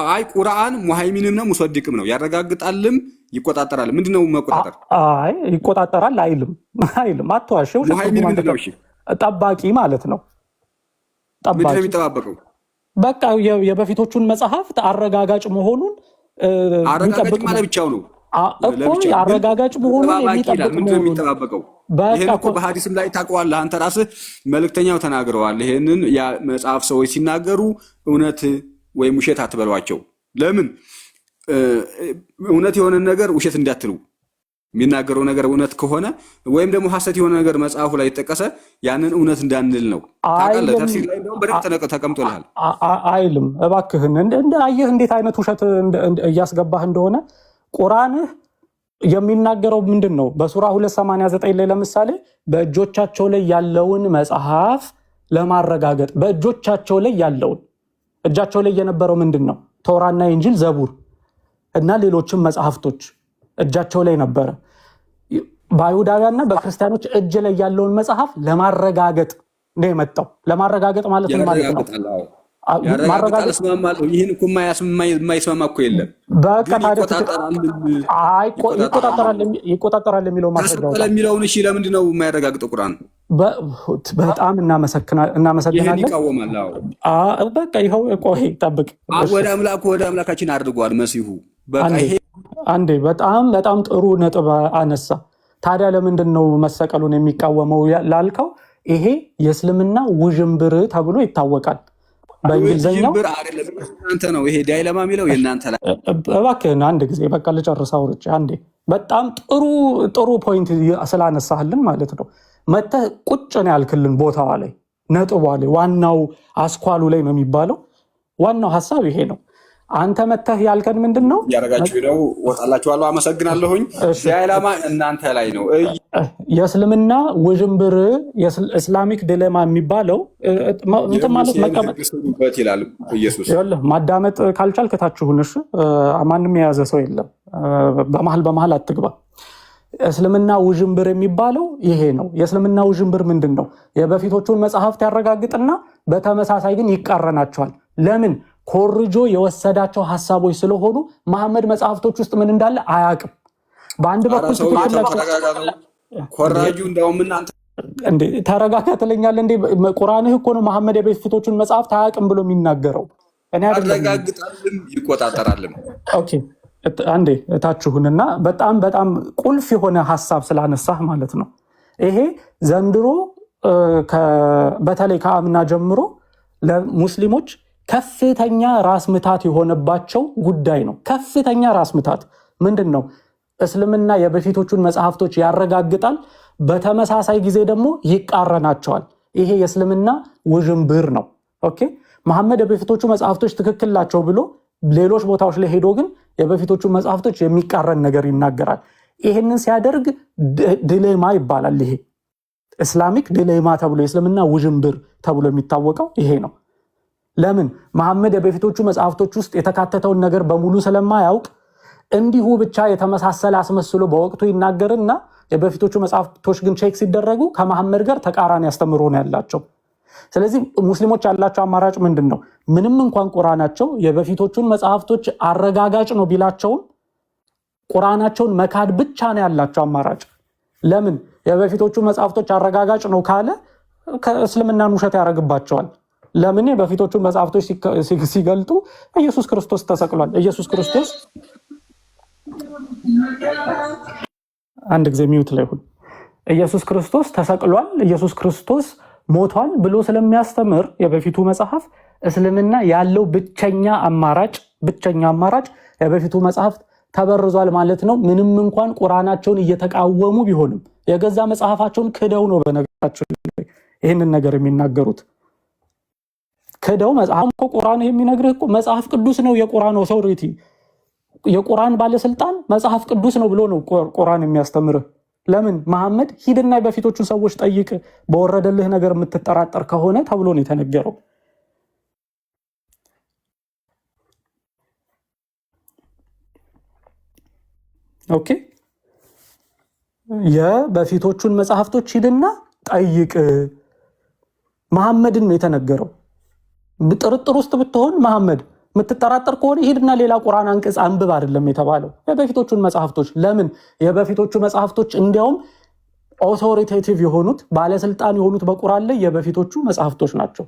አይ ቁርአን ሙሃይሚንም ነው ሙሰድቅም ነው፣ ያረጋግጣልም ይቆጣጠራል። ምንድነው መቆጣጠር? አይ ይቆጣጠራል አይልም አትዋሽው። ሙሃይሚን ምንድን ነው? እሺ ጠባቂ ማለት ነው። ምንድን ነው የሚጠባበቀው? በቃ የበፊቶቹን መጽሐፍት አረጋጋጭ መሆኑን አረጋጋጭ ማለት ብቻው ነው እኮ አረጋጋጭ መሆኑን የሚጠብቅ ምንድን ነው የሚጠባበቀው? ይሄን እኮ በሐዲስም ላይ ታውቀዋለህ አንተ ራስህ። መልእክተኛው ተናግረዋል። ይሄንን መጽሐፍ ሰዎች ሲናገሩ እውነት ወይም ውሸት አትበሏቸው። ለምን? እውነት የሆነ ነገር ውሸት እንዳትሉ። የሚናገረው ነገር እውነት ከሆነ ወይም ደግሞ ሐሰት የሆነ ነገር መጽሐፉ ላይ የተጠቀሰ ያንን እውነት እንዳንል ነው። ታውቃለህ፣ ተፍሲር ላይ እንደውም በደንብ ተቀምጦልሃል። አይልም እባክህን። አየህ እንዴት አይነት ውሸት እያስገባህ እንደሆነ። ቁርአንህ የሚናገረው ምንድን ነው? በሱራ 289 ላይ ለምሳሌ በእጆቻቸው ላይ ያለውን መጽሐፍ ለማረጋገጥ በእጆቻቸው ላይ ያለውን እጃቸው ላይ የነበረው ምንድን ነው? ተውራና ኢንጂል፣ ዘቡር እና ሌሎችም መጽሐፍቶች እጃቸው ላይ ነበረ። በአይሁዳውያንና በክርስቲያኖች እጅ ላይ ያለውን መጽሐፍ ለማረጋገጥ ነው የመጣው። ለማረጋገጥ ማለት ነው ማለት ነው። ይህን እኮ የማይስማማ እኮ የለም። ይቆጣጠራል የሚለው ማስረጃ የሚለውን እሺ፣ ለምንድን ነው የማያረጋግጠው? ቁርአን በጣም እናመሰግናለን። ይቃወማል። በቃ ይኸው ቆይ ጠብቅ። ወደ አምላካችን አድርጓል መሲሁ። በቃ ይሄ አንዴ በጣም ጥሩ ነጥብ አነሳ። ታዲያ ለምንድን ነው መሰቀሉን የሚቃወመው ላልከው፣ ይሄ የእስልምና ውዥንብር ተብሎ ይታወቃል። በእንግሊዝኛው እናንተ ነው ይሄ ዳይለማ የሚለው የእናንተ ላይ። እባክህን አንድ ጊዜ በቃ ልጨርስ አውርቼ አንዴ። በጣም ጥሩ ፖይንት ስላነሳህልን ማለት ነው። መተህ ቁጭ ነው ያልክልን ቦታዋ ላይ ነጥቧ ላይ ዋናው አስኳሉ ላይ ነው የሚባለው። ዋናው ሀሳብ ይሄ ነው። አንተ መተህ ያልከን ምንድን ነው? ያረጋችሁ ነው። ወጣላችኋለሁ። አመሰግናለሁ። ዳይለማ እናንተ ላይ ነው። የእስልምና ውዥንብር ኢስላሚክ ዲሌማ የሚባለው እንትን ማለት መቀመጥ ይላል ኢየሱስ። ማዳመጥ ካልቻልክ ታችሁን። እሺ ማንም የያዘ ሰው የለም። በመሀል አትግባ። እስልምና ውዥንብር የሚባለው ይሄ ነው። የእስልምና ውዥንብር ምንድን ነው? የበፊቶቹን መጽሐፍት ያረጋግጥና በተመሳሳይ ግን ይቃረናቸዋል። ለምን? ኮርጆ የወሰዳቸው ሐሳቦች ስለሆኑ መሐመድ መጽሐፍቶች ውስጥ ምን እንዳለ አያውቅም። በአንድ በኩል ኮራጁ እንደውም እናንተ እንዴ ተረጋጋ ትለኛለህ እንዴ? ቁርአንህ እኮ ነው መሐመድ የበፊቶቹን መጽሐፍት አያውቅም ብሎ የሚናገረው። እኔ አረጋግጣልም ይቆጣጠራልም። ኦኬ አንዴ እታችሁንና በጣም ቁልፍ የሆነ ሐሳብ ስላነሳህ ማለት ነው። ይሄ ዘንድሮ በተለይ ከአምና ጀምሮ ለሙስሊሞች ከፍተኛ ራስ ምታት የሆነባቸው ጉዳይ ነው። ከፍተኛ ራስ ምታት ምንድን ነው? እስልምና የበፊቶቹን መጽሐፍቶች ያረጋግጣል፣ በተመሳሳይ ጊዜ ደግሞ ይቃረናቸዋል። ይሄ የእስልምና ውዥንብር ነው። ኦኬ መሐመድ የበፊቶቹ መጽሐፍቶች ትክክል ናቸው ብሎ ሌሎች ቦታዎች ላይ ሄዶ ግን የበፊቶቹ መጽሐፍቶች የሚቃረን ነገር ይናገራል። ይሄንን ሲያደርግ ዲሌማ ይባላል። ይሄ እስላሚክ ዲሌማ ተብሎ የእስልምና ውዥንብር ተብሎ የሚታወቀው ይሄ ነው። ለምን? መሐመድ የበፊቶቹ መጽሐፍቶች ውስጥ የተካተተውን ነገር በሙሉ ስለማያውቅ እንዲሁ ብቻ የተመሳሰለ አስመስሎ በወቅቱ ይናገርና የበፊቶቹ መጽሐፍቶች ግን ቼክ ሲደረጉ ከመሐመድ ጋር ተቃራኒ አስተምሮ ነው ያላቸው። ስለዚህ ሙስሊሞች ያላቸው አማራጭ ምንድን ነው? ምንም እንኳን ቁርአናቸው የበፊቶቹን መጽሐፍቶች አረጋጋጭ ነው ቢላቸውም ቁርአናቸውን መካድ ብቻ ነው ያላቸው አማራጭ። ለምን? የበፊቶቹ መጽሐፍቶች አረጋጋጭ ነው ካለ ከእስልምናን ውሸት ያደርግባቸዋል። ለምን? የበፊቶቹን መጽሐፍቶች ሲገልጡ ኢየሱስ ክርስቶስ ተሰቅሏል። ኢየሱስ ክርስቶስ አንድ ጊዜ ሚውት ላይ ሁን። ኢየሱስ ክርስቶስ ተሰቅሏል፣ ኢየሱስ ክርስቶስ ሞቷል ብሎ ስለሚያስተምር የበፊቱ መጽሐፍ እስልምና ያለው ብቸኛ አማራጭ የበፊቱ መጽሐፍት ተበርዟል ማለት ነው። ምንም እንኳን ቁርአናቸውን እየተቃወሙ ቢሆንም የገዛ መጽሐፋቸውን ክደው ነው በነገራቸው ይህንን ነገር የሚናገሩት። ክደው መጽሐፍ እኮ ቁርአን የሚነግርህ እኮ መጽሐፍ ቅዱስ ነው። የቁርአን ኦቶሪቲ የቁርአን ባለስልጣን መጽሐፍ ቅዱስ ነው ብሎ ነው ቁርአን የሚያስተምርህ። ለምን? መሐመድ ሂድና በፊቶቹን ሰዎች ጠይቅ በወረደልህ ነገር የምትጠራጠር ከሆነ ተብሎ ነው የተነገረው። ኦኬ የበፊቶቹን መጽሐፍቶች ሂድና ጠይቅ መሐመድን ነው የተነገረው። ጥርጥር ውስጥ ብትሆን መሐመድ የምትጠራጠር ከሆነ ሂድና ሌላ ቁርአን አንቀጽ አንብብ አይደለም የተባለው የበፊቶቹን መጽሐፍቶች። ለምን? የበፊቶቹ መጽሐፍቶች እንዲያውም ኦቶሪቴቲቭ የሆኑት ባለስልጣን የሆኑት በቁርአን ላይ የበፊቶቹ መጽሐፍቶች ናቸው።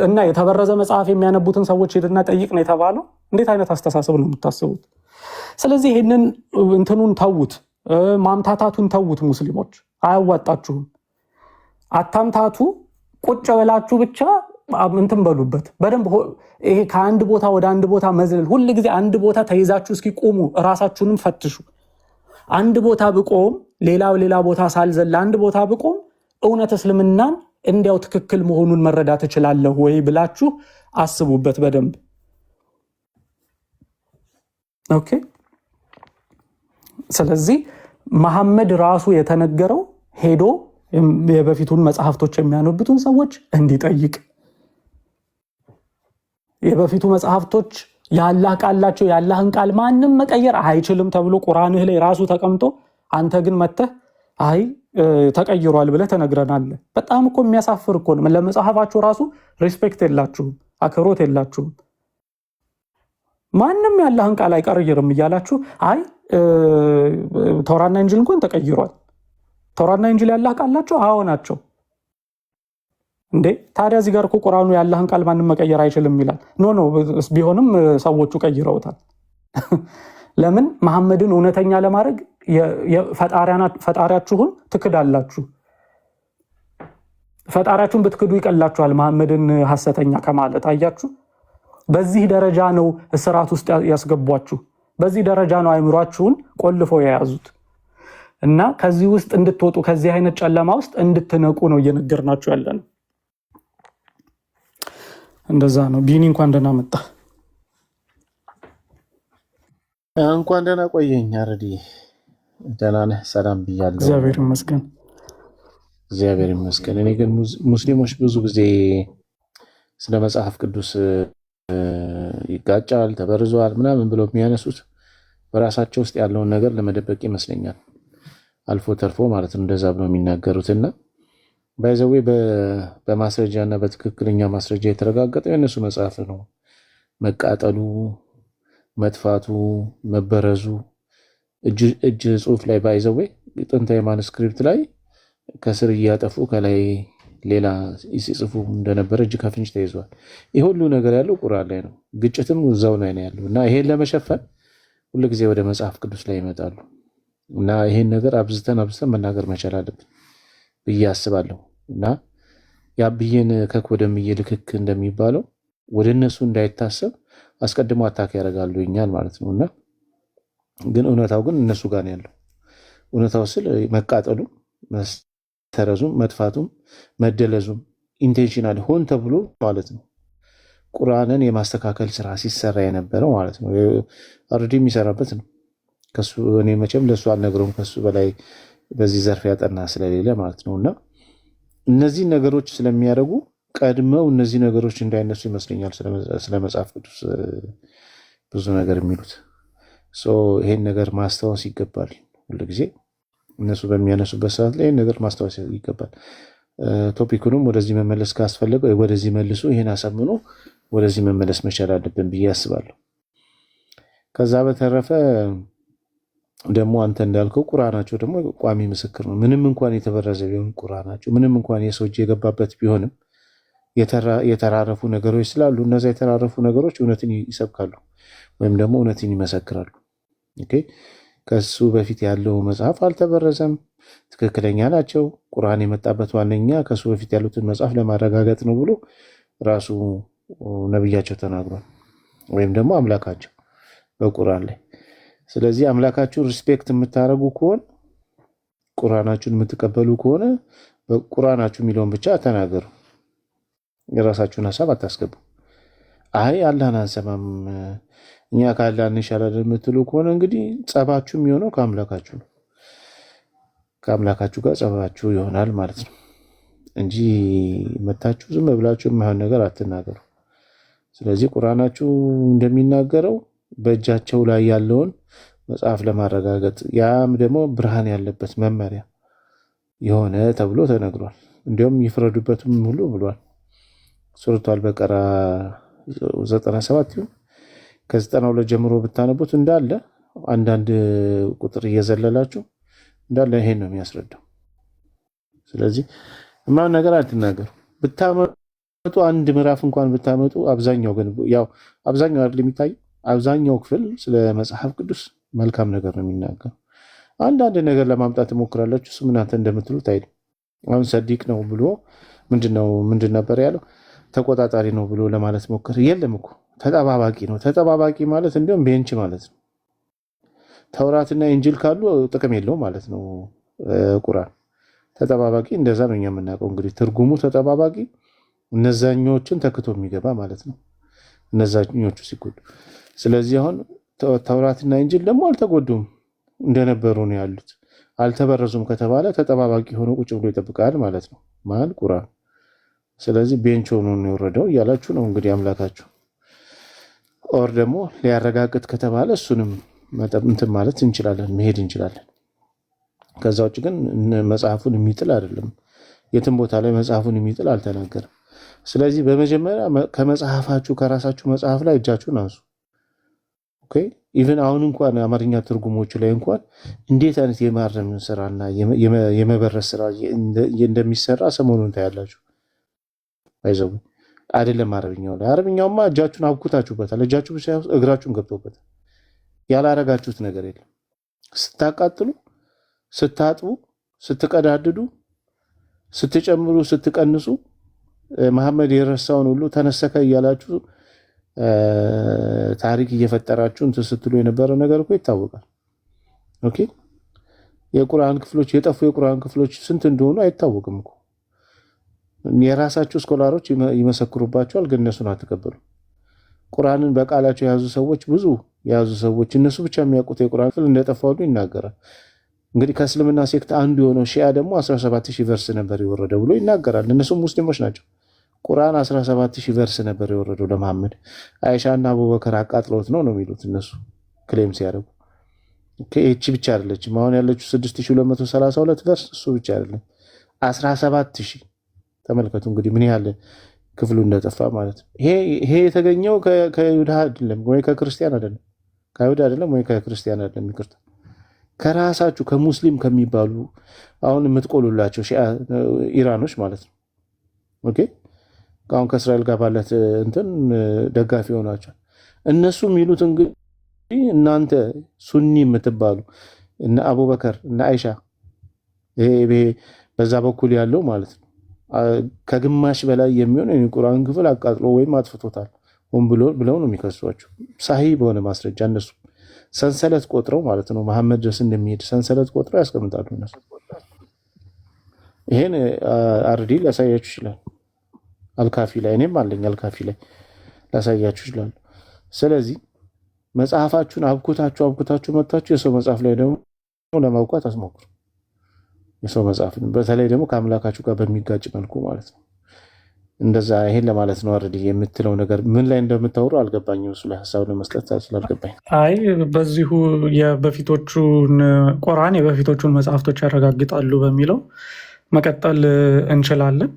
እና የተበረዘ መጽሐፍ የሚያነቡትን ሰዎች ሂድና ጠይቅ ነው የተባለው። እንዴት አይነት አስተሳሰብ ነው የምታስቡት? ስለዚህ ይህንን እንትኑን ተዉት፣ ማምታታቱን ተዉት። ሙስሊሞች አያዋጣችሁም። አታምታቱ። ቁጭ ብላችሁ ብቻ እንትን በሉበት በደንብ። ይሄ ከአንድ ቦታ ወደ አንድ ቦታ መዝለል፣ ሁል ጊዜ አንድ ቦታ ተይዛችሁ እስኪ ቆሙ፣ እራሳችሁንም ፈትሹ። አንድ ቦታ ብቆም ሌላ ቦታ ሳልዘል አንድ ቦታ ብቆም እውነት እስልምናን እንዲያው ትክክል መሆኑን መረዳት እችላለሁ ወይ ብላችሁ አስቡበት በደንብ። ኦኬ። ስለዚህ መሐመድ ራሱ የተነገረው ሄዶ የበፊቱን መጽሐፍቶች የሚያነቡትን ሰዎች እንዲጠይቅ፣ የበፊቱ መጽሐፍቶች የአላህ ቃላቸው የአላህን ቃል ማንም መቀየር አይችልም ተብሎ ቁርአንህ ላይ ራሱ ተቀምጦ አንተ ግን መተህ አይ ተቀይሯል ብለህ ተነግረናለህ። በጣም እኮ የሚያሳፍር እኮ ነው። ለመጽሐፋችሁ ራሱ ሪስፔክት የላችሁም፣ አክብሮት የላችሁም። ማንም የአላህን ቃል አይቀይርም እያላችሁ አይ ተውራትና እንጂል እንኳን ተቀይሯል። ተውራትና እንጂል ያላህ ቃል ናቸው? አዎ ናቸው። እንዴ ታዲያ እዚህ ጋር እኮ ቁርአኑ የአላህን ቃል ማንም መቀየር አይችልም ይላል። ኖ ቢሆንም ሰዎቹ ቀይረውታል። ለምን? መሐመድን እውነተኛ ለማድረግ ፈጣሪያችሁን ትክዳላችሁ። ፈጣሪያችሁን ብትክዱ ይቀላችኋል መሐመድን ሐሰተኛ ከማለት። አያችሁ፣ በዚህ ደረጃ ነው እስራት ውስጥ ያስገቧችሁ። በዚህ ደረጃ ነው አይምሯችሁን ቆልፈው የያዙት። እና ከዚህ ውስጥ እንድትወጡ ከዚህ አይነት ጨለማ ውስጥ እንድትነቁ ነው እየነገርናችሁ ያለነው። እንደዛ ነው። ቢኒ እንኳን ደህና መጣ። እንኳን ደህና ቆየኝ። አረዲ ደህና ነህ? ሰላም ብያለሁ። እግዚአብሔር ይመስገን። እግዚአብሔር ይመስገን። እኔ ግን ሙስሊሞች ብዙ ጊዜ ስለ መጽሐፍ ቅዱስ ይጋጫል፣ ተበርዟል ምናምን ብለው የሚያነሱት በራሳቸው ውስጥ ያለውን ነገር ለመደበቅ ይመስለኛል። አልፎ ተርፎ ማለት ነው እንደዛ ብለው የሚናገሩትና ባይዘዌ በማስረጃ እና በትክክለኛ ማስረጃ የተረጋገጠው የእነሱ መጽሐፍ ነው። መቃጠሉ፣ መጥፋቱ፣ መበረዙ እጅ ጽሁፍ ላይ ባይዘዌ ጥንታዊ ማኑስክሪፕት ላይ ከስር እያጠፉ ከላይ ሌላ ሲጽፉ እንደነበረ እጅ ከፍንጅ ተይዟል። ይህ ሁሉ ነገር ያለው ቁርአን ላይ ነው። ግጭትም እዛው ላይ ነው ያለው እና ይሄን ለመሸፈን ሁልጊዜ ወደ መጽሐፍ ቅዱስ ላይ ይመጣሉ እና ይሄን ነገር አብዝተን መናገር መቻል አለብን ብዬ አስባለሁ። እና የአብዬን ከክ ወደምዬ ልክክ እንደሚባለው ወደ እነሱ እንዳይታሰብ አስቀድሞ አታክ ያደርጋሉ እኛን ማለት ነው። እና ግን እውነታው ግን እነሱ ጋር ነው ያለው። እውነታው ስል መቃጠሉም መተረዙም መጥፋቱም መደለዙም ኢንቴንሽናል ሆን ተብሎ ማለት ነው። ቁርአንን የማስተካከል ስራ ሲሰራ የነበረው ማለት ነው። አርዲ የሚሰራበት ነው። ከሱ እኔ መቼም ለሱ አልነግረውም ከሱ በላይ በዚህ ዘርፍ ያጠና ስለሌለ ማለት ነው። እና እነዚህ ነገሮች ስለሚያደርጉ ቀድመው እነዚህ ነገሮች እንዳይነሱ ይመስለኛል ስለ መጽሐፍ ቅዱስ ብዙ ነገር የሚሉት። ይሄን ነገር ማስታወስ ይገባል። ሁልጊዜ እነሱ በሚያነሱበት ሰዓት ላይ ይሄን ነገር ማስታወስ ይገባል። ቶፒኩንም ወደዚህ መመለስ ካስፈለገ ወደዚህ መልሶ ይሄን አሳምኖ ወደዚህ መመለስ መቻል አለብን ብዬ አስባለሁ። ከዛ በተረፈ ደግሞ አንተ እንዳልከው ቁርአናቸው ደግሞ ቋሚ ምስክር ነው። ምንም እንኳን የተበረዘ ቢሆን ቁርአናቸው ምንም እንኳን የሰው እጅ የገባበት ቢሆንም የተራረፉ ነገሮች ስላሉ እነዛ የተራረፉ ነገሮች እውነትን ይሰብካሉ ወይም ደግሞ እውነትን ይመሰክራሉ። ኦኬ ከሱ በፊት ያለው መጽሐፍ አልተበረዘም፣ ትክክለኛ ናቸው። ቁርአን የመጣበት ዋነኛ ከሱ በፊት ያሉትን መጽሐፍ ለማረጋገጥ ነው ብሎ ራሱ ነብያቸው ተናግሯል፣ ወይም ደግሞ አምላካቸው በቁርአን ላይ። ስለዚህ አምላካችሁን ሪስፔክት የምታደርጉ ከሆነ ቁርአናችሁን የምትቀበሉ ከሆነ በቁርአናችሁ የሚለውን ብቻ ተናገሩ፣ የራሳችሁን ሀሳብ አታስገቡ። አይ አላህን አንሰማም እኛ ካላህ እንሻላለን የምትሉ ከሆነ እንግዲህ ጸባችሁ የሚሆነው ከአምላካችሁ ነው። ከአምላካችሁ ጋር ጸባችሁ ይሆናል ማለት ነው እንጂ መታችሁ ዝም ብላችሁ የማይሆን ነገር አትናገሩ። ስለዚህ ቁርአናችሁ እንደሚናገረው በእጃቸው ላይ ያለውን መጽሐፍ ለማረጋገጥ ያም ደግሞ ብርሃን ያለበት መመሪያ የሆነ ተብሎ ተነግሯል። እንዲሁም ይፍረዱበትም ሁሉ ብሏል። ሱረቱ አልበቀራ 97 ይሁን ከ92 ጀምሮ ብታነቡት እንዳለ አንዳንድ ቁጥር እየዘለላችሁ እንዳለ ይሄን ነው የሚያስረዳው። ስለዚህ ማን ነገር አትናገሩ። ብታመጡ አንድ ምዕራፍ እንኳን ብታመጡ አብዛኛው ግን ያው አብዛኛው አይደል የሚታየው አብዛኛው ክፍል ስለ መጽሐፍ ቅዱስ መልካም ነገር ነው የሚናገር። አንዳንድ ነገር ለማምጣት ትሞክራላችሁ። እሱ እናንተ እንደምትሉት አይደል። አሁን ሰዲቅ ነው ብሎ ምንድን ነበር ያለው? ተቆጣጣሪ ነው ብሎ ለማለት ሞከረ። የለም እኮ ተጠባባቂ ነው። ተጠባባቂ ማለት እንዲሁም ቤንች ማለት ነው። ተውራትና ኢንጂል ካሉ ጥቅም የለውም ማለት ነው። ቁርአን ተጠባባቂ እንደዛ ነው እኛ የምናውቀው። እንግዲህ ትርጉሙ ተጠባባቂ እነዛኞችን ተክቶ የሚገባ ማለት ነው፣ እነዛኞቹ ሲጎዱ። ስለዚህ አሁን ተውራትና ኢንጂል ደግሞ አልተጎዱም፣ እንደነበሩ ነው ያሉት። አልተበረዙም ከተባለ ተጠባባቂ ሆኖ ቁጭ ብሎ ይጠብቃል ማለት ነው ማን ቁርአን። ስለዚህ ቤንች ሆኖ ነው የወረደው እያላችሁ ነው እንግዲህ አምላካችሁ። ኦር ደግሞ ሊያረጋግጥ ከተባለ እሱንም እንትን ማለት እንችላለን፣ መሄድ እንችላለን። ከዛ ውጭ ግን መጽሐፉን የሚጥል አይደለም። የትም ቦታ ላይ መጽሐፉን የሚጥል አልተናገርም። ስለዚህ በመጀመሪያ ከመጽሐፋችሁ ከራሳችሁ መጽሐፍ ላይ እጃችሁን አንሱ። ኦኬ ኢቭን አሁን እንኳን አማርኛ ትርጉሞቹ ላይ እንኳን እንዴት አይነት የማረም ስራና የመበረስ ስራ እንደሚሰራ ሰሞኑን ታያላችሁ። አይዘው አይደለም አረብኛው ላይ አረብኛውማ እጃችሁን አብኩታችሁበታል። እጃችሁ ብቻ እግራችሁን ገብቶበታል። ያላረጋችሁት ነገር የለም። ስታቃጥሉ፣ ስታጥቡ፣ ስትቀዳድዱ፣ ስትጨምሩ፣ ስትቀንሱ መሐመድ የረሳውን ሁሉ ተነሰከ እያላችሁ ታሪክ እየፈጠራችሁ እንትን ስትሉ የነበረ ነገር እኮ ይታወቃል። ኦኬ የቁርአን ክፍሎች የጠፉ የቁርአን ክፍሎች ስንት እንደሆኑ አይታወቅም እኮ። የራሳችሁ ስኮላሮች ይመሰክሩባቸዋል፣ ግን እነሱን አትቀበሉ። ቁርአንን በቃላቸው የያዙ ሰዎች ብዙ የያዙ ሰዎች እነሱ ብቻ የሚያውቁት የቁርአን ክፍል እንደጠፋ ሁሉ ይናገራል። እንግዲህ ከእስልምና ሴክት አንዱ የሆነው ሺያ ደግሞ 17000 ቨርስ ነበር የወረደው ብሎ ይናገራል። እነሱም ሙስሊሞች ናቸው። ቁርአን 17000 ቨርስ ነበር የወረደው ለመሐመድ። አይሻና አቡበከር አቃጥለውት ነው የሚሉት እነሱ ክሌም ሲያደርጉ። እቺ ብቻ አይደለችም አሁን ያለችው 6232 ቨርስ እሱ ብቻ አይደለም 17000 ተመልከቱ እንግዲህ ምን ያህል ክፍሉ እንደጠፋ ማለት ነው። ይሄ የተገኘው ከይሁዳ አይደለም ወይ ከክርስቲያን አይደለም፣ ከይሁዳ አይደለም ወይ ከክርስቲያን አይደለም፣ ይቅርታ ከራሳችሁ ከሙስሊም ከሚባሉ አሁን የምትቆሉላቸው ኢራኖች ማለት ነው። ኦኬ አሁን ከእስራኤል ጋር ባለት እንትን ደጋፊ ሆናቸው እነሱ የሚሉት እንግዲህ እናንተ ሱኒ የምትባሉ እነ አቡበከር እነ አይሻ ይሄ በዛ በኩል ያለው ማለት ነው ከግማሽ በላይ የሚሆን የቁርአን ክፍል አቃጥሎ ወይም አጥፍቶታል ሆን ብለው ነው የሚከሷቸው። ሳሂህ በሆነ ማስረጃ እነሱ ሰንሰለት ቆጥረው ማለት ነው መሐመድ ድረስ እንደሚሄድ ሰንሰለት ቆጥረው ያስቀምጣሉ እነሱ። ይሄን አርዲ ላሳያችሁ ይችላል አልካፊ ላይ፣ እኔም አለኝ አልካፊ ላይ ላሳያችሁ ይችላል። ስለዚህ መጽሐፋችሁን አብኩታችሁ መጣችሁ የሰው መጽሐፍ ላይ ደግሞ ለማውቃት አስሞክሩ። የሰው መጽሐፍ በተለይ ደግሞ ከአምላካችሁ ጋር በሚጋጭ መልኩ ማለት ነው። እንደዛ ይሄን ለማለት ነው። አርዲ የምትለው ነገር ምን ላይ እንደምታወሩ አልገባኝም። እሱ ላይ ሐሳብ ለመስጠት ስላልገባኝ አይ በዚሁ የበፊቶቹን ቁርአን የበፊቶቹን መጽሐፍቶች ያረጋግጣሉ በሚለው መቀጠል እንችላለን።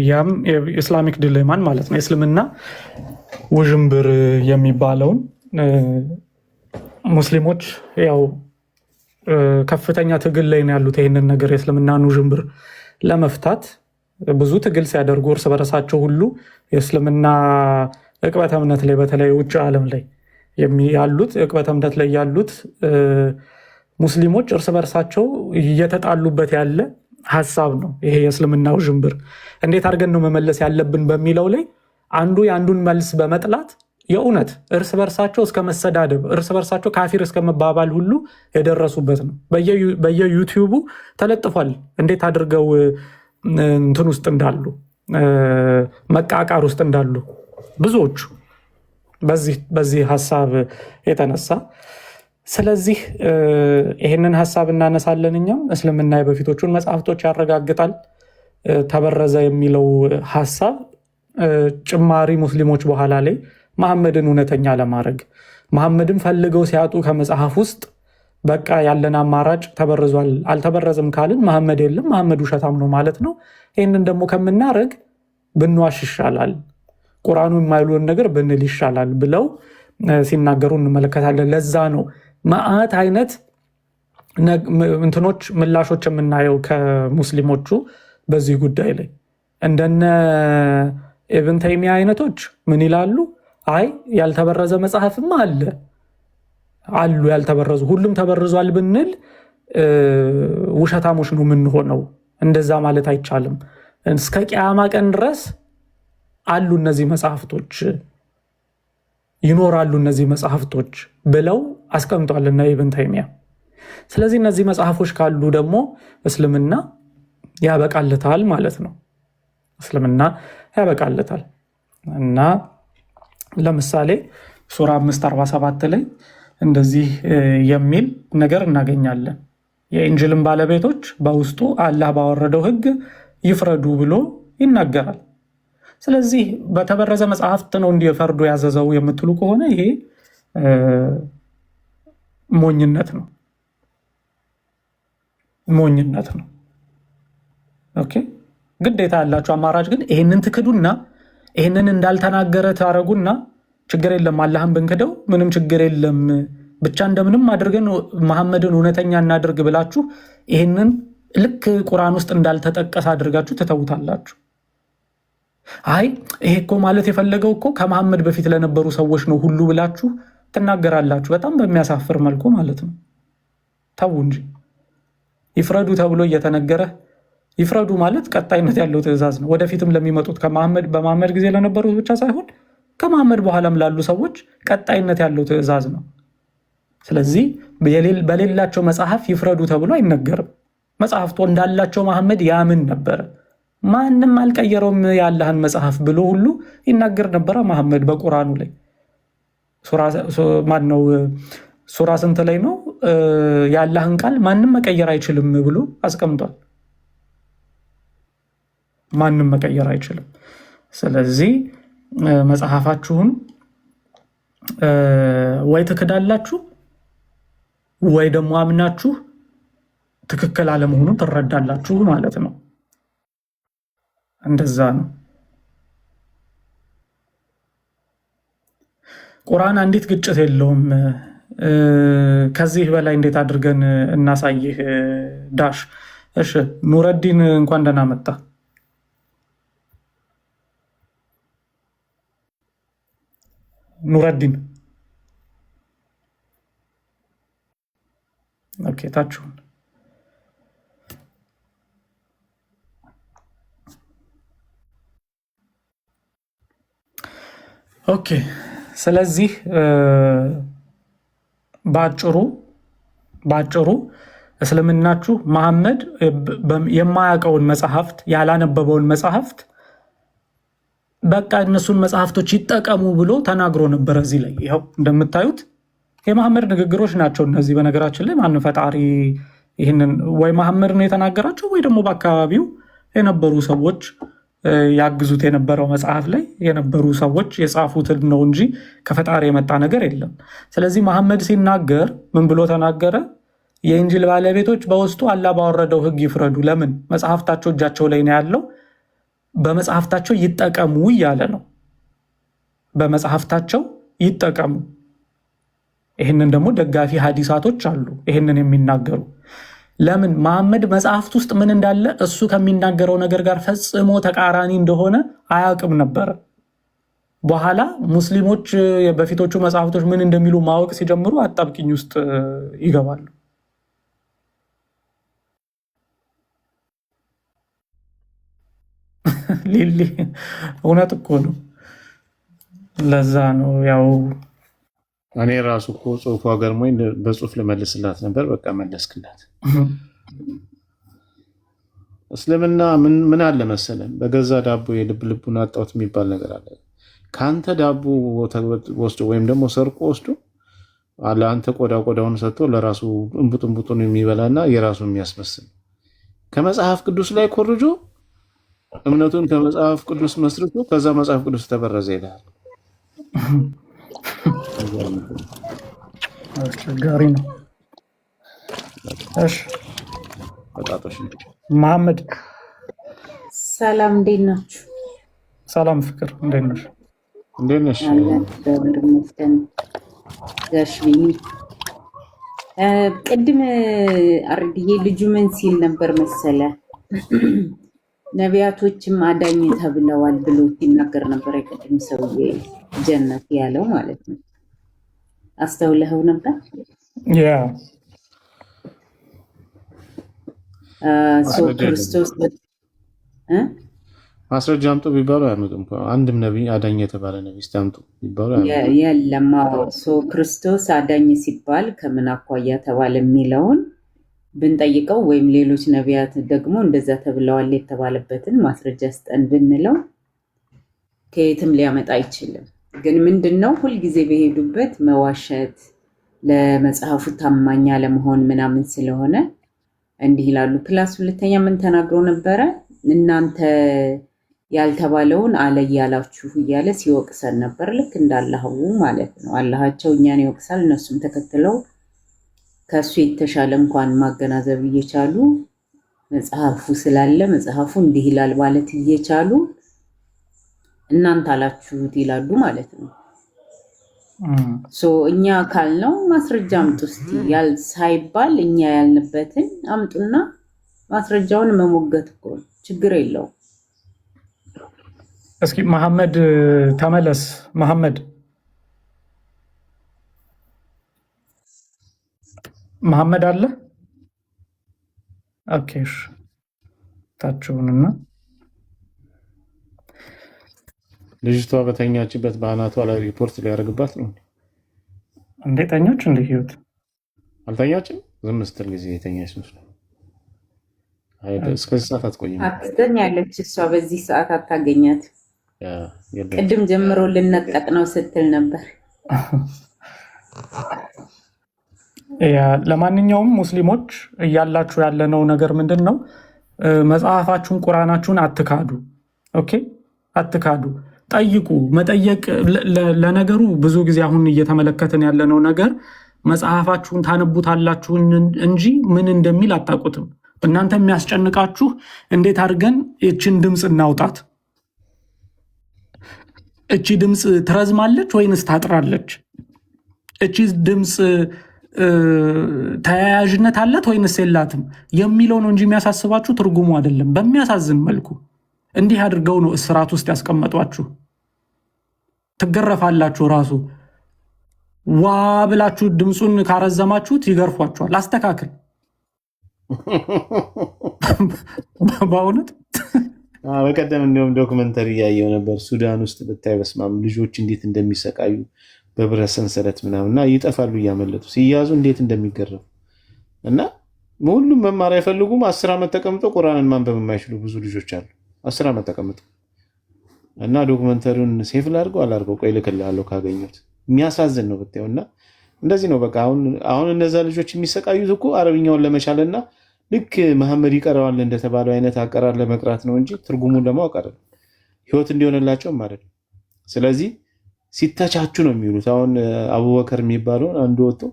ያም የኢስላሚክ ዲሌማን ማለት ነው የእስልምና ውዥንብር የሚባለውን ሙስሊሞች ያው ከፍተኛ ትግል ላይ ነው ያሉት። ይህንን ነገር የእስልምናን ውዥንብር ለመፍታት ብዙ ትግል ሲያደርጉ እርስ በርሳቸው ሁሉ የእስልምና ዕቅበተ እምነት ላይ በተለይ ውጭ ዓለም ላይ ያሉት ዕቅበተ እምነት ላይ ያሉት ሙስሊሞች እርስ በርሳቸው እየተጣሉበት ያለ ሀሳብ ነው። ይሄ የእስልምና ውዥንብር እንዴት አድርገን ነው መመለስ ያለብን በሚለው ላይ አንዱ የአንዱን መልስ በመጥላት የእውነት እርስ በርሳቸው እስከ መሰዳደብ እርስ በርሳቸው ካፊር እስከ መባባል ሁሉ የደረሱበት ነው። በየዩቲዩቡ ተለጥፏል እንዴት አድርገው እንትን ውስጥ እንዳሉ መቃቃር ውስጥ እንዳሉ ብዙዎቹ በዚህ ሀሳብ የተነሳ። ስለዚህ ይህንን ሀሳብ እናነሳለን። እኛም እስልምና የበፊቶቹን መጽሐፍቶች ያረጋግጣል። ተበረዘ የሚለው ሀሳብ ጭማሪ ሙስሊሞች በኋላ ላይ መሐመድን እውነተኛ ለማድረግ መሐመድን ፈልገው ሲያጡ ከመጽሐፍ ውስጥ በቃ ያለን አማራጭ ተበርዟል፣ አልተበረዘም ካልን መሐመድ የለም መሐመድ ውሸታም ነው ማለት ነው። ይህንን ደግሞ ከምናደርግ ብንዋሽ ይሻላል፣ ቁርአኑ የማይሉን ነገር ብንል ይሻላል ብለው ሲናገሩ እንመለከታለን። ለዛ ነው መዓት አይነት እንትኖች ምላሾች የምናየው ከሙስሊሞቹ በዚህ ጉዳይ ላይ። እንደነ ኢብን ተይሚያ አይነቶች ምን ይላሉ? አይ ያልተበረዘ መጽሐፍማ አሉ ያልተበረዙ፣ ሁሉም ተበርዟል ብንል ውሸታሞች ነው የምንሆነው። እንደዛ ማለት አይቻልም። እስከ ቂያማ ቀን ድረስ አሉ እነዚህ መጽሐፍቶች ይኖራሉ እነዚህ መጽሐፍቶች ብለው አስቀምጧልና ኢብን ተይሚያ። ስለዚህ እነዚህ መጽሐፎች ካሉ ደግሞ እስልምና ያበቃለታል ማለት ነው። እስልምና ያበቃለታል እና ለምሳሌ ሱራ 547 ላይ እንደዚህ የሚል ነገር እናገኛለን። የኢንጅልን ባለቤቶች በውስጡ አላህ ባወረደው ሕግ ይፍረዱ ብሎ ይናገራል። ስለዚህ በተበረዘ መጽሐፍት ነው እንዲፈርዱ ያዘዘው የምትሉ ከሆነ ይሄ ሞኝነት ነው። ኦኬ ግዴታ ያላችሁ አማራጭ ግን ይሄንን ትክዱና ይሄንን እንዳልተናገረ ታረጉና ችግር የለም አላህን ብንክደው ምንም ችግር የለም ብቻ እንደምንም አድርገን መሐመድን እውነተኛ እናድርግ ብላችሁ ይሄንን ልክ ቁርአን ውስጥ እንዳልተጠቀሰ አድርጋችሁ ትተውታላችሁ። አይ ይሄ እኮ ማለት የፈለገው እኮ ከመሐመድ በፊት ለነበሩ ሰዎች ነው ሁሉ ብላችሁ ትናገራላችሁ። በጣም በሚያሳፍር መልኩ ማለት ነው። ተው እንጂ ይፍረዱ ተብሎ እየተነገረ ይፍረዱ ማለት ቀጣይነት ያለው ትዕዛዝ ነው። ወደፊትም ለሚመጡት በመሐመድ ጊዜ ለነበሩት ብቻ ሳይሆን ከመሐመድ በኋላም ላሉ ሰዎች ቀጣይነት ያለው ትዕዛዝ ነው። ስለዚህ በሌላቸው መጽሐፍ ይፍረዱ ተብሎ አይነገርም። መጽሐፍቱ እንዳላቸው መሐመድ ያምን ነበረ። ማንም አልቀየረውም የአላህን መጽሐፍ ብሎ ሁሉ ይናገር ነበረ መሐመድ በቁርአኑ ላይ። ሱራ ስንት ላይ ነው? የአላህን ቃል ማንም መቀየር አይችልም ብሎ አስቀምጧል። ማንም መቀየር አይችልም። ስለዚህ መጽሐፋችሁን ወይ ትክዳላችሁ ወይ ደግሞ አምናችሁ ትክክል አለመሆኑን ትረዳላችሁ ማለት ነው። እንደዛ ነው። ቁርአን አንዲት ግጭት የለውም። ከዚህ በላይ እንዴት አድርገን እናሳይህ ዳሽ? እሺ ኑረዲን እንኳን ደህና መጣ። ኑረዲን ኦኬ፣ ታችሁን ኦኬ። ስለዚህ ባጭሩ እስልምናችሁ መሐመድ የማያውቀውን መጽሐፍት ያላነበበውን መጽሐፍት በቃ እነሱን መጽሐፍቶች ይጠቀሙ ብሎ ተናግሮ ነበር። እዚህ ላይ ይኸው እንደምታዩት የመሐመድ ንግግሮች ናቸው እነዚህ። በነገራችን ላይ ማን ፈጣሪ ይህንን ወይ መሐመድ ነው የተናገራቸው ወይ ደግሞ በአካባቢው የነበሩ ሰዎች ያግዙት የነበረው መጽሐፍ ላይ የነበሩ ሰዎች የጻፉትን ነው እንጂ ከፈጣሪ የመጣ ነገር የለም። ስለዚህ መሐመድ ሲናገር ምን ብሎ ተናገረ? የኢንጂል ባለቤቶች በውስጡ አላህ ባወረደው ሕግ ይፍረዱ። ለምን? መጽሐፍታቸው እጃቸው ላይ ነው ያለው፣ በመጽሐፍታቸው ይጠቀሙ እያለ ነው። በመጽሐፍታቸው ይጠቀሙ። ይህንን ደግሞ ደጋፊ ሀዲሳቶች አሉ ይህንን የሚናገሩ። ለምን? መሐመድ መጽሐፍት ውስጥ ምን እንዳለ እሱ ከሚናገረው ነገር ጋር ፈጽሞ ተቃራኒ እንደሆነ አያውቅም ነበረ። በኋላ ሙስሊሞች በፊቶቹ መጽሐፍቶች ምን እንደሚሉ ማወቅ ሲጀምሩ አጣብቂኝ ውስጥ ይገባሉ። ሊሊ እውነት እኮ ነው። ለዛ ነው ያው እኔ ራሱ እኮ ጽሁፏ ገርሞኝ በጽሁፍ ልመልስላት ነበር። በቃ መለስክላት። እስልምና ምን አለ መሰለን፣ በገዛ ዳቦ የልብ ልቡን አጣሁት የሚባል ነገር አለ። ከአንተ ዳቦ ወስዶ ወይም ደግሞ ሰርቆ ወስዶ ለአንተ ቆዳውን ሰጥቶ ለራሱ እንቡጡን የሚበላና የራሱ የሚያስመስል ከመጽሐፍ ቅዱስ ላይ ኮርጆ እምነቱን ከመጽሐፍ ቅዱስ መስርቶ ከዛ መጽሐፍ ቅዱስ ተበረዘ ይላል። አስቸጋሪ ነው። እሺ በጣጣሽ መሐመድ ሰላም፣ እንዴት ናችሁ? ሰላም ፍቅር፣ እንዴት ነሽ? እንዴት ነሽ? እግዚአብሔር ይመስገን። ጋሽ ቢኒ ቅድም አርድዬ ልጁ ምን ሲል ነበር መሰለ? ነቢያቶችም አዳኝ ተብለዋል ብሎ ሲናገር ነበር። የቅድም ሰውዬ ጀነት ያለው ማለት ነው። አስተውለኸው ነበር? ያ ክርስቶስ ማስረጃ አምጡ ቢባሉ አያመጡም። አንድም ነቢይ አዳኝ የተባለ ነቢይ አምጡ ቢባሉ የለም። ክርስቶስ አዳኝ ሲባል ከምን አኳያ ተባለ የሚለውን ብንጠይቀው ወይም ሌሎች ነቢያት ደግሞ እንደዛ ተብለዋል የተባለበትን ማስረጃ ስጠን ብንለው ከየትም ሊያመጣ አይችልም። ግን ምንድነው ሁልጊዜ በሄዱበት መዋሸት፣ ለመጽሐፉ ታማኝ አለመሆን ምናምን ስለሆነ እንዲህ ይላሉ። ፕላስ ሁለተኛ ምን ተናግሮ ነበረ? እናንተ ያልተባለውን አለ እያላችሁ እያለ ሲወቅሰን ነበር። ልክ እንዳላሁ ማለት ነው። አላሃቸው እኛን ይወቅሳል፣ እነሱም ተከትለው ከሱ የተሻለ እንኳን ማገናዘብ እየቻሉ መጽሐፉ ስላለ መጽሐፉ እንዲህ ይላል ማለት እየቻሉ እናንተ አላችሁት ይላሉ ማለት ነው። እኛ ካልነው ማስረጃ አምጡ እስቲ ሳይባል እኛ ያልንበትን አምጡና ማስረጃውን መሞገት እኮ ችግር የለውም። እስኪ መሐመድ ተመለስ። መሐመድ አለ? ኦኬ እሺ፣ ታችሁንና ልጅቷ በተኛችበት በአናቷ ላይ ሪፖርት ሊያደርግባት ነው እንዴ? ተኛች እንዴ? ህይወት አልተኛችም። ዝም ስትል ጊዜ የተኛች መስሎ እስከዚህ ሰዓት አትቆይም። አትተኛለች እሷ። በዚህ ሰዓት አታገኛት። ቅድም ጀምሮ ልነጠቅ ነው ስትል ነበር። ለማንኛውም ሙስሊሞች እያላችሁ ያለነው ነገር ምንድን ነው? መጽሐፋችሁን ቁርአናችሁን አትካዱ። ኦኬ፣ አትካዱ። ጠይቁ። መጠየቅ ለነገሩ ብዙ ጊዜ አሁን እየተመለከትን ያለነው ነገር መጽሐፋችሁን ታነቡታላችሁ እንጂ ምን እንደሚል አታውቁትም። እናንተ የሚያስጨንቃችሁ እንዴት አድርገን እቺን ድምፅ እናውጣት፣ እቺ ድምፅ ትረዝማለች ወይንስ ታጥራለች፣ እቺ ድምፅ ተያያዥነት አላት ወይንስ የላትም የሚለው ነው እንጂ የሚያሳስባችሁ ትርጉሙ አይደለም። በሚያሳዝን መልኩ እንዲህ አድርገው ነው እስራት ውስጥ ያስቀመጧችሁ። ትገረፋላችሁ። ራሱ ዋ ብላችሁ ድምፁን ካረዘማችሁት ይገርፏችኋል። አስተካክል። በእውነት በቀደም እንዲሁም ዶክመንተሪ እያየው ነበር። ሱዳን ውስጥ ብታይ በስማም ልጆች እንዴት እንደሚሰቃዩ በብረት ሰንሰለት ምናምንና ይጠፋሉ እያመለጡ ሲያዙ እንዴት እንደሚገረፉ እና ሁሉም መማር አይፈልጉም። 10 ዓመት ተቀምጠው ቁርአንን ማንበብ የማይችሉ ብዙ ልጆች አሉ። 10 ዓመት ተቀምጠው እና ዶክመንተሪውን ሴፍ ላድርገው አላድርገው ቆይ ልክልሃለሁ ካገኙት። የሚያሳዝን ነው ብታየው። እና እንደዚህ ነው በቃ አሁን እነዛ ልጆች የሚሰቃዩት እኮ አረብኛውን ለመቻልና ልክ መሐመድ ይቀረዋል እንደተባለው አይነት አቀራር ለመቅራት ነው እንጂ ትርጉሙን ለማወቅ አይደለም፣ ህይወት እንዲሆንላቸው ማለት ነው። ስለዚህ ሲተቻቹ ነው የሚውሉት። አሁን አቡበከር የሚባለውን አንዱ ወጥቶ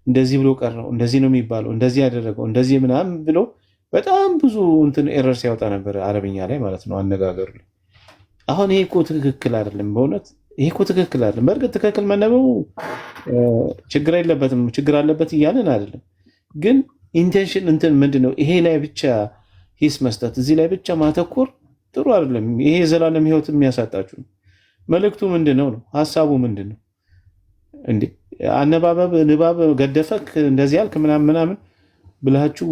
እንደዚህ ብሎ ቀረው፣ እንደዚህ ነው የሚባለው፣ እንደዚህ ያደረገው፣ እንደዚህ ምናምን ብሎ በጣም ብዙ እንትን ኤረር ሲያወጣ ነበር አረብኛ ላይ ማለት ነው አነጋገሩ ላይ። አሁን ይሄ እኮ ትክክል አይደለም፣ በእውነት ይሄ እኮ ትክክል አይደለም። በእርግጥ ትክክል መነበቡ ችግር የለበትም፣ ችግር አለበት እያለን አይደለም። ግን ኢንቴንሽን እንትን ምንድነው? ይሄ ላይ ብቻ ሂስ መስጠት፣ እዚህ ላይ ብቻ ማተኮር ጥሩ አይደለም። ይሄ የዘላለም ህይወት የሚያሳጣችሁ ነው። መልእክቱ ምንድነው ነው? ሀሳቡ ምንድነው? እንዴ አነባበብ ንባብ ገደፈክ እንደዚህ ያልክ ምናምን ብላችሁ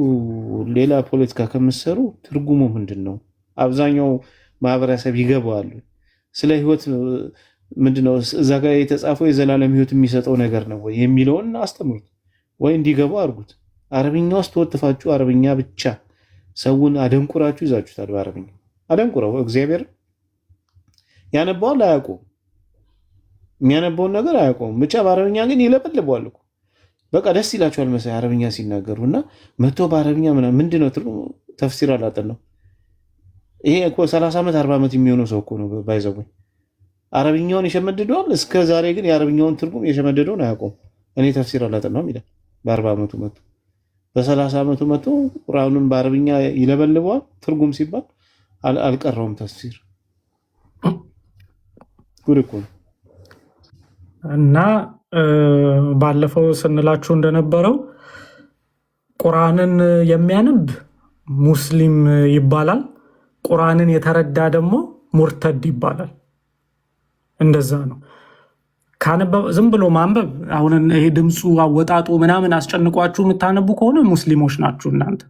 ሌላ ፖለቲካ ከምትሰሩ ትርጉሙ ምንድነው? አብዛኛው ማህበረሰብ ይገባዋል። ስለ ህይወት ምንድነው እዛ ጋር የተጻፈው የዘላለም ህይወት የሚሰጠው ነገር ነው ወይ የሚለውን አስተምሩት፣ ወይ እንዲገባው አድርጉት። አረብኛ ውስጥ ተወጥፋችሁ አረብኛ ብቻ ሰውን አደንቁራችሁ ይዛችሁታል። በአረብኛ አደንቁረው እግዚአብሔር ያነባዋል አያውቁም፣ የሚያነባውን ነገር አያውቁም። ብቻ በአረብኛ ግን ይለበልበዋል እኮ በቃ ደስ ይላቸዋል መሰለኝ አረብኛ ሲናገሩ። እና መቶ በአረብኛ ምንድነው ትርጉም ተፍሲር አላጠናው። ይሄ እኮ 30 ዓመት 40 ዓመት የሚሆነው ሰው እኮ ነው ባይዘው አረብኛውን የሸመደደዋል። እስከ ዛሬ ግን የአረብኛውን ትርጉም የሸመደደውን አያውቁም። እኔ ተፍሲር አላጠናውም ይላል። በ40 ዓመቱ መቶ በ30 ዓመቱ መቶ ቁርአኑን በአረብኛ ይለበልበዋል። ትርጉም ሲባል አልቀረውም ተፍሲር ጉድ እኮ ነው። እና ባለፈው ስንላችሁ እንደነበረው ቁርአንን የሚያነብ ሙስሊም ይባላል፣ ቁርአንን የተረዳ ደግሞ ሙርተድ ይባላል። እንደዛ ነው። ዝም ብሎ ማንበብ አሁን ይሄ ድምፁ አወጣጡ ምናምን አስጨንቋችሁ የምታነቡ ከሆነ ሙስሊሞች ናችሁ እናንተ።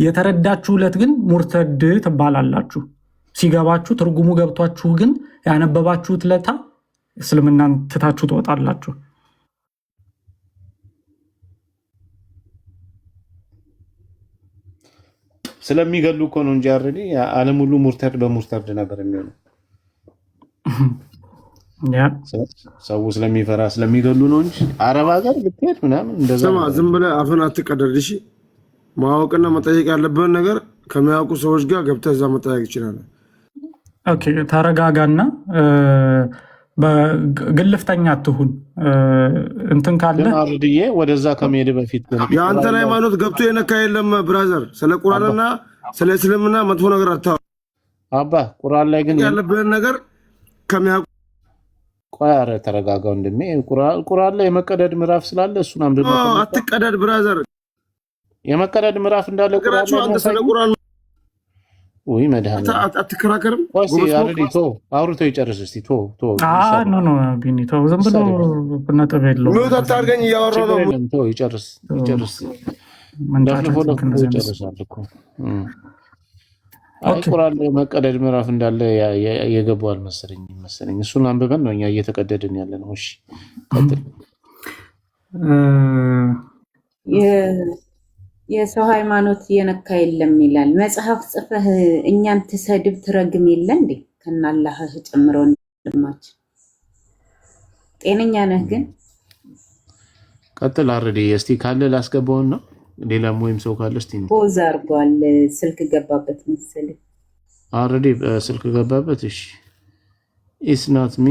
የተረዳችሁለት ግን ሙርተድ ትባላላችሁ። ሲገባችሁ ትርጉሙ ገብቷችሁ ግን ያነበባችሁት ለታ እስልምናን ትታችሁ ትወጣላችሁ። ስለሚገሉ እኮ ነው እንጂ አረዲ ዓለም ሁሉ ሙርተድ በሙርተድ ነበር የሚሆነው። ሰው ስለሚፈራ ስለሚገሉ ነው እንጂ አረብ ሀገር ብትሄድ ምናምን እንደዛ። ስማ ዝም ብለህ አፍን አትቀደድ እሺ። ማወቅና መጠየቅ ያለብህን ነገር ከሚያውቁ ሰዎች ጋር ገብተህ እዛ መጠየቅ ይችላል። ኦኬ ተረጋጋና በግልፍተኛ አትሁን። እንትን ካለ አርድዬ ወደዛ ከመሄድ በፊት የአንተን ሃይማኖት ገብቶ የነካ የለም ብራዘር። ስለ ቁርአንና ስለ እስልምና መጥፎ ነገር አታውራ አባ። ቁርአን ላይ ግን ያለብህን ነገር ከሚያውቁ ቆይ፣ ኧረ ተረጋጋው እንደሜ። ቁርአን ላይ የመቀደድ ምዕራፍ ስላለ እሱን አንብብ። አትቀደድ ብራዘር። የመቀደድ ምዕራፍ እንዳለ ቁርአን ላይ ስለ ቁርአን ወይ መድሃኒ አትከራከርም። ወሲ አረዲ ቶ አውርቶ ይጨርስ እስቲ ቶ ኖ ቢኒቶ ዝም ብሎ ነጥብ የለውም። ምን ታርገኝ እያወራሁ ነው። ቶ ይጨርስ ይጨርሳል እኮ። አይ ቁርአን ላይ መቀደድ ምዕራፍ እንዳለ የገባው መሰለኝ። እሱን አንብበን ነው እኛ እየተቀደድን ያለ ነው። እሺ ቀጥል። የሰው ሃይማኖት የነካ የለም ይላል መጽሐፍ ጽፈህ እኛን ትሰድብ ትረግም የለ እንዴ? ከናላህ ጨምሮ ወንድማች ጤነኛ ነህ ግን? ቀጥል አረዲ። እስቲ ካለ ላስገባውና ሌላም ወይም ሰው ካለ እስቲ ፖዝ አድርጓል። ስልክ ገባበት መሰለኝ። አረዲ ስልክ ገባበት። እሺ ኢትስ ናት ሚ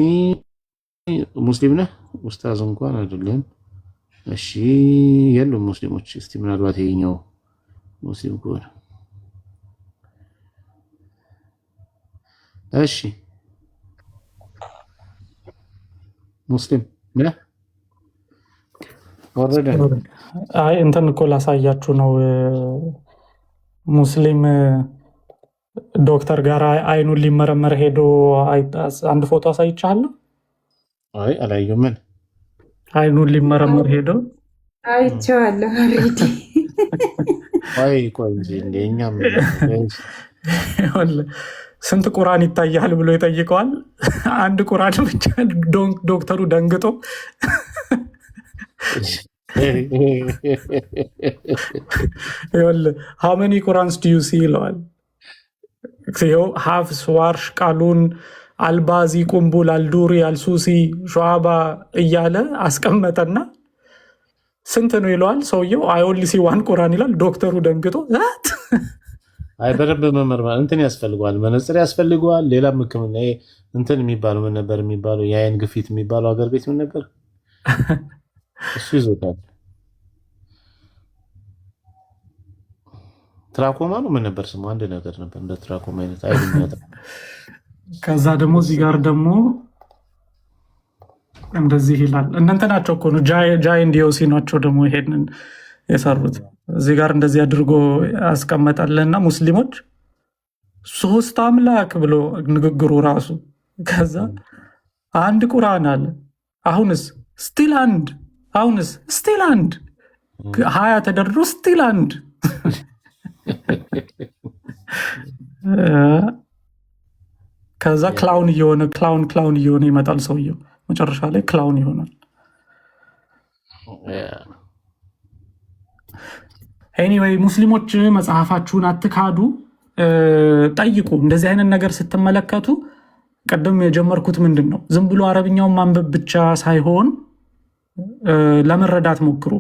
ሙስሊም ነህ? ኡስታዝ እንኳን አይደለም። እሺ የሉም ሙስሊሞች። እስቲ ምናልባት ይሄኛው ሙስሊም ከሆነ እሺ ሙስሊም ነህ ወረደ። አይ እንትን እኮ ላሳያችሁ ነው። ሙስሊም ዶክተር ጋር አይኑን ሊመረመር ሄዶ አንድ ፎቶ አሳይቻለሁ። አይ አላየሁም። ምን አይኑን ሊመረመር ሄዶ አይቼዋለሁ። ኦልሬዲ አይ ቆይ እንጂ እንደኛም ስንት ቁርአን ይታያል ብሎ ይጠይቀዋል። አንድ ቁርአን ብቻ። ዶክተሩ ደንግጦ how many Qurans do you see ይለዋል። ሀፍስ፣ ዋርሽ፣ ቃሉን፣ አልባዚ፣ ቁምቡል፣ አልዱሪ፣ አልሱሲ፣ ሸዋባ እያለ አስቀመጠና ስንት ነው ይለዋል። ሰውየው አይ ኦንሊ ሲ ዋን ቁርአን ይላል። ዶክተሩ ደንግጦ አይ በደንብ መመርመር እንትን ያስፈልገዋል፣ መነጽር ያስፈልገዋል። ሌላም ሕክምና እንትን የሚባለው ምን ነበር የሚባለው? የአይን ግፊት የሚባለው ሀገር ቤት ምን ነበር እሱ ይዞታል። ትራኮማ ነው ምን ነበር ስሙ? አንድ ነገር ነበር እንደ ትራኮማ አይነት አይደለም። ከዛ ደግሞ እዚህ ጋር ደግሞ እንደዚህ ይላል። እናንተ ናቸው እኮ ነው ጃይ እንዲዮሲ ናቸው ደግሞ ይሄንን የሰሩት። እዚህ ጋር እንደዚህ አድርጎ ያስቀመጣልና ሙስሊሞች ሶስት አምላክ ብሎ ንግግሩ ራሱ። ከዛ አንድ ቁርአን አለ፣ አሁንስ ስቲል አንድ፣ አሁንስ ስቲል አንድ፣ 20 ተደርድሮ ስቲል አንድ። ከዛ ክላውን እየሆነ ክላውን እየሆነ ይመጣል ሰውየው። መጨረሻ ላይ ክላውን ይሆናል። ኤኒዌይ ሙስሊሞች መጽሐፋችሁን አትካዱ፣ ጠይቁ። እንደዚህ አይነት ነገር ስትመለከቱ ቀደም የጀመርኩት ምንድን ነው፣ ዝም ብሎ አረብኛውን ማንበብ ብቻ ሳይሆን ለመረዳት ሞክሩ።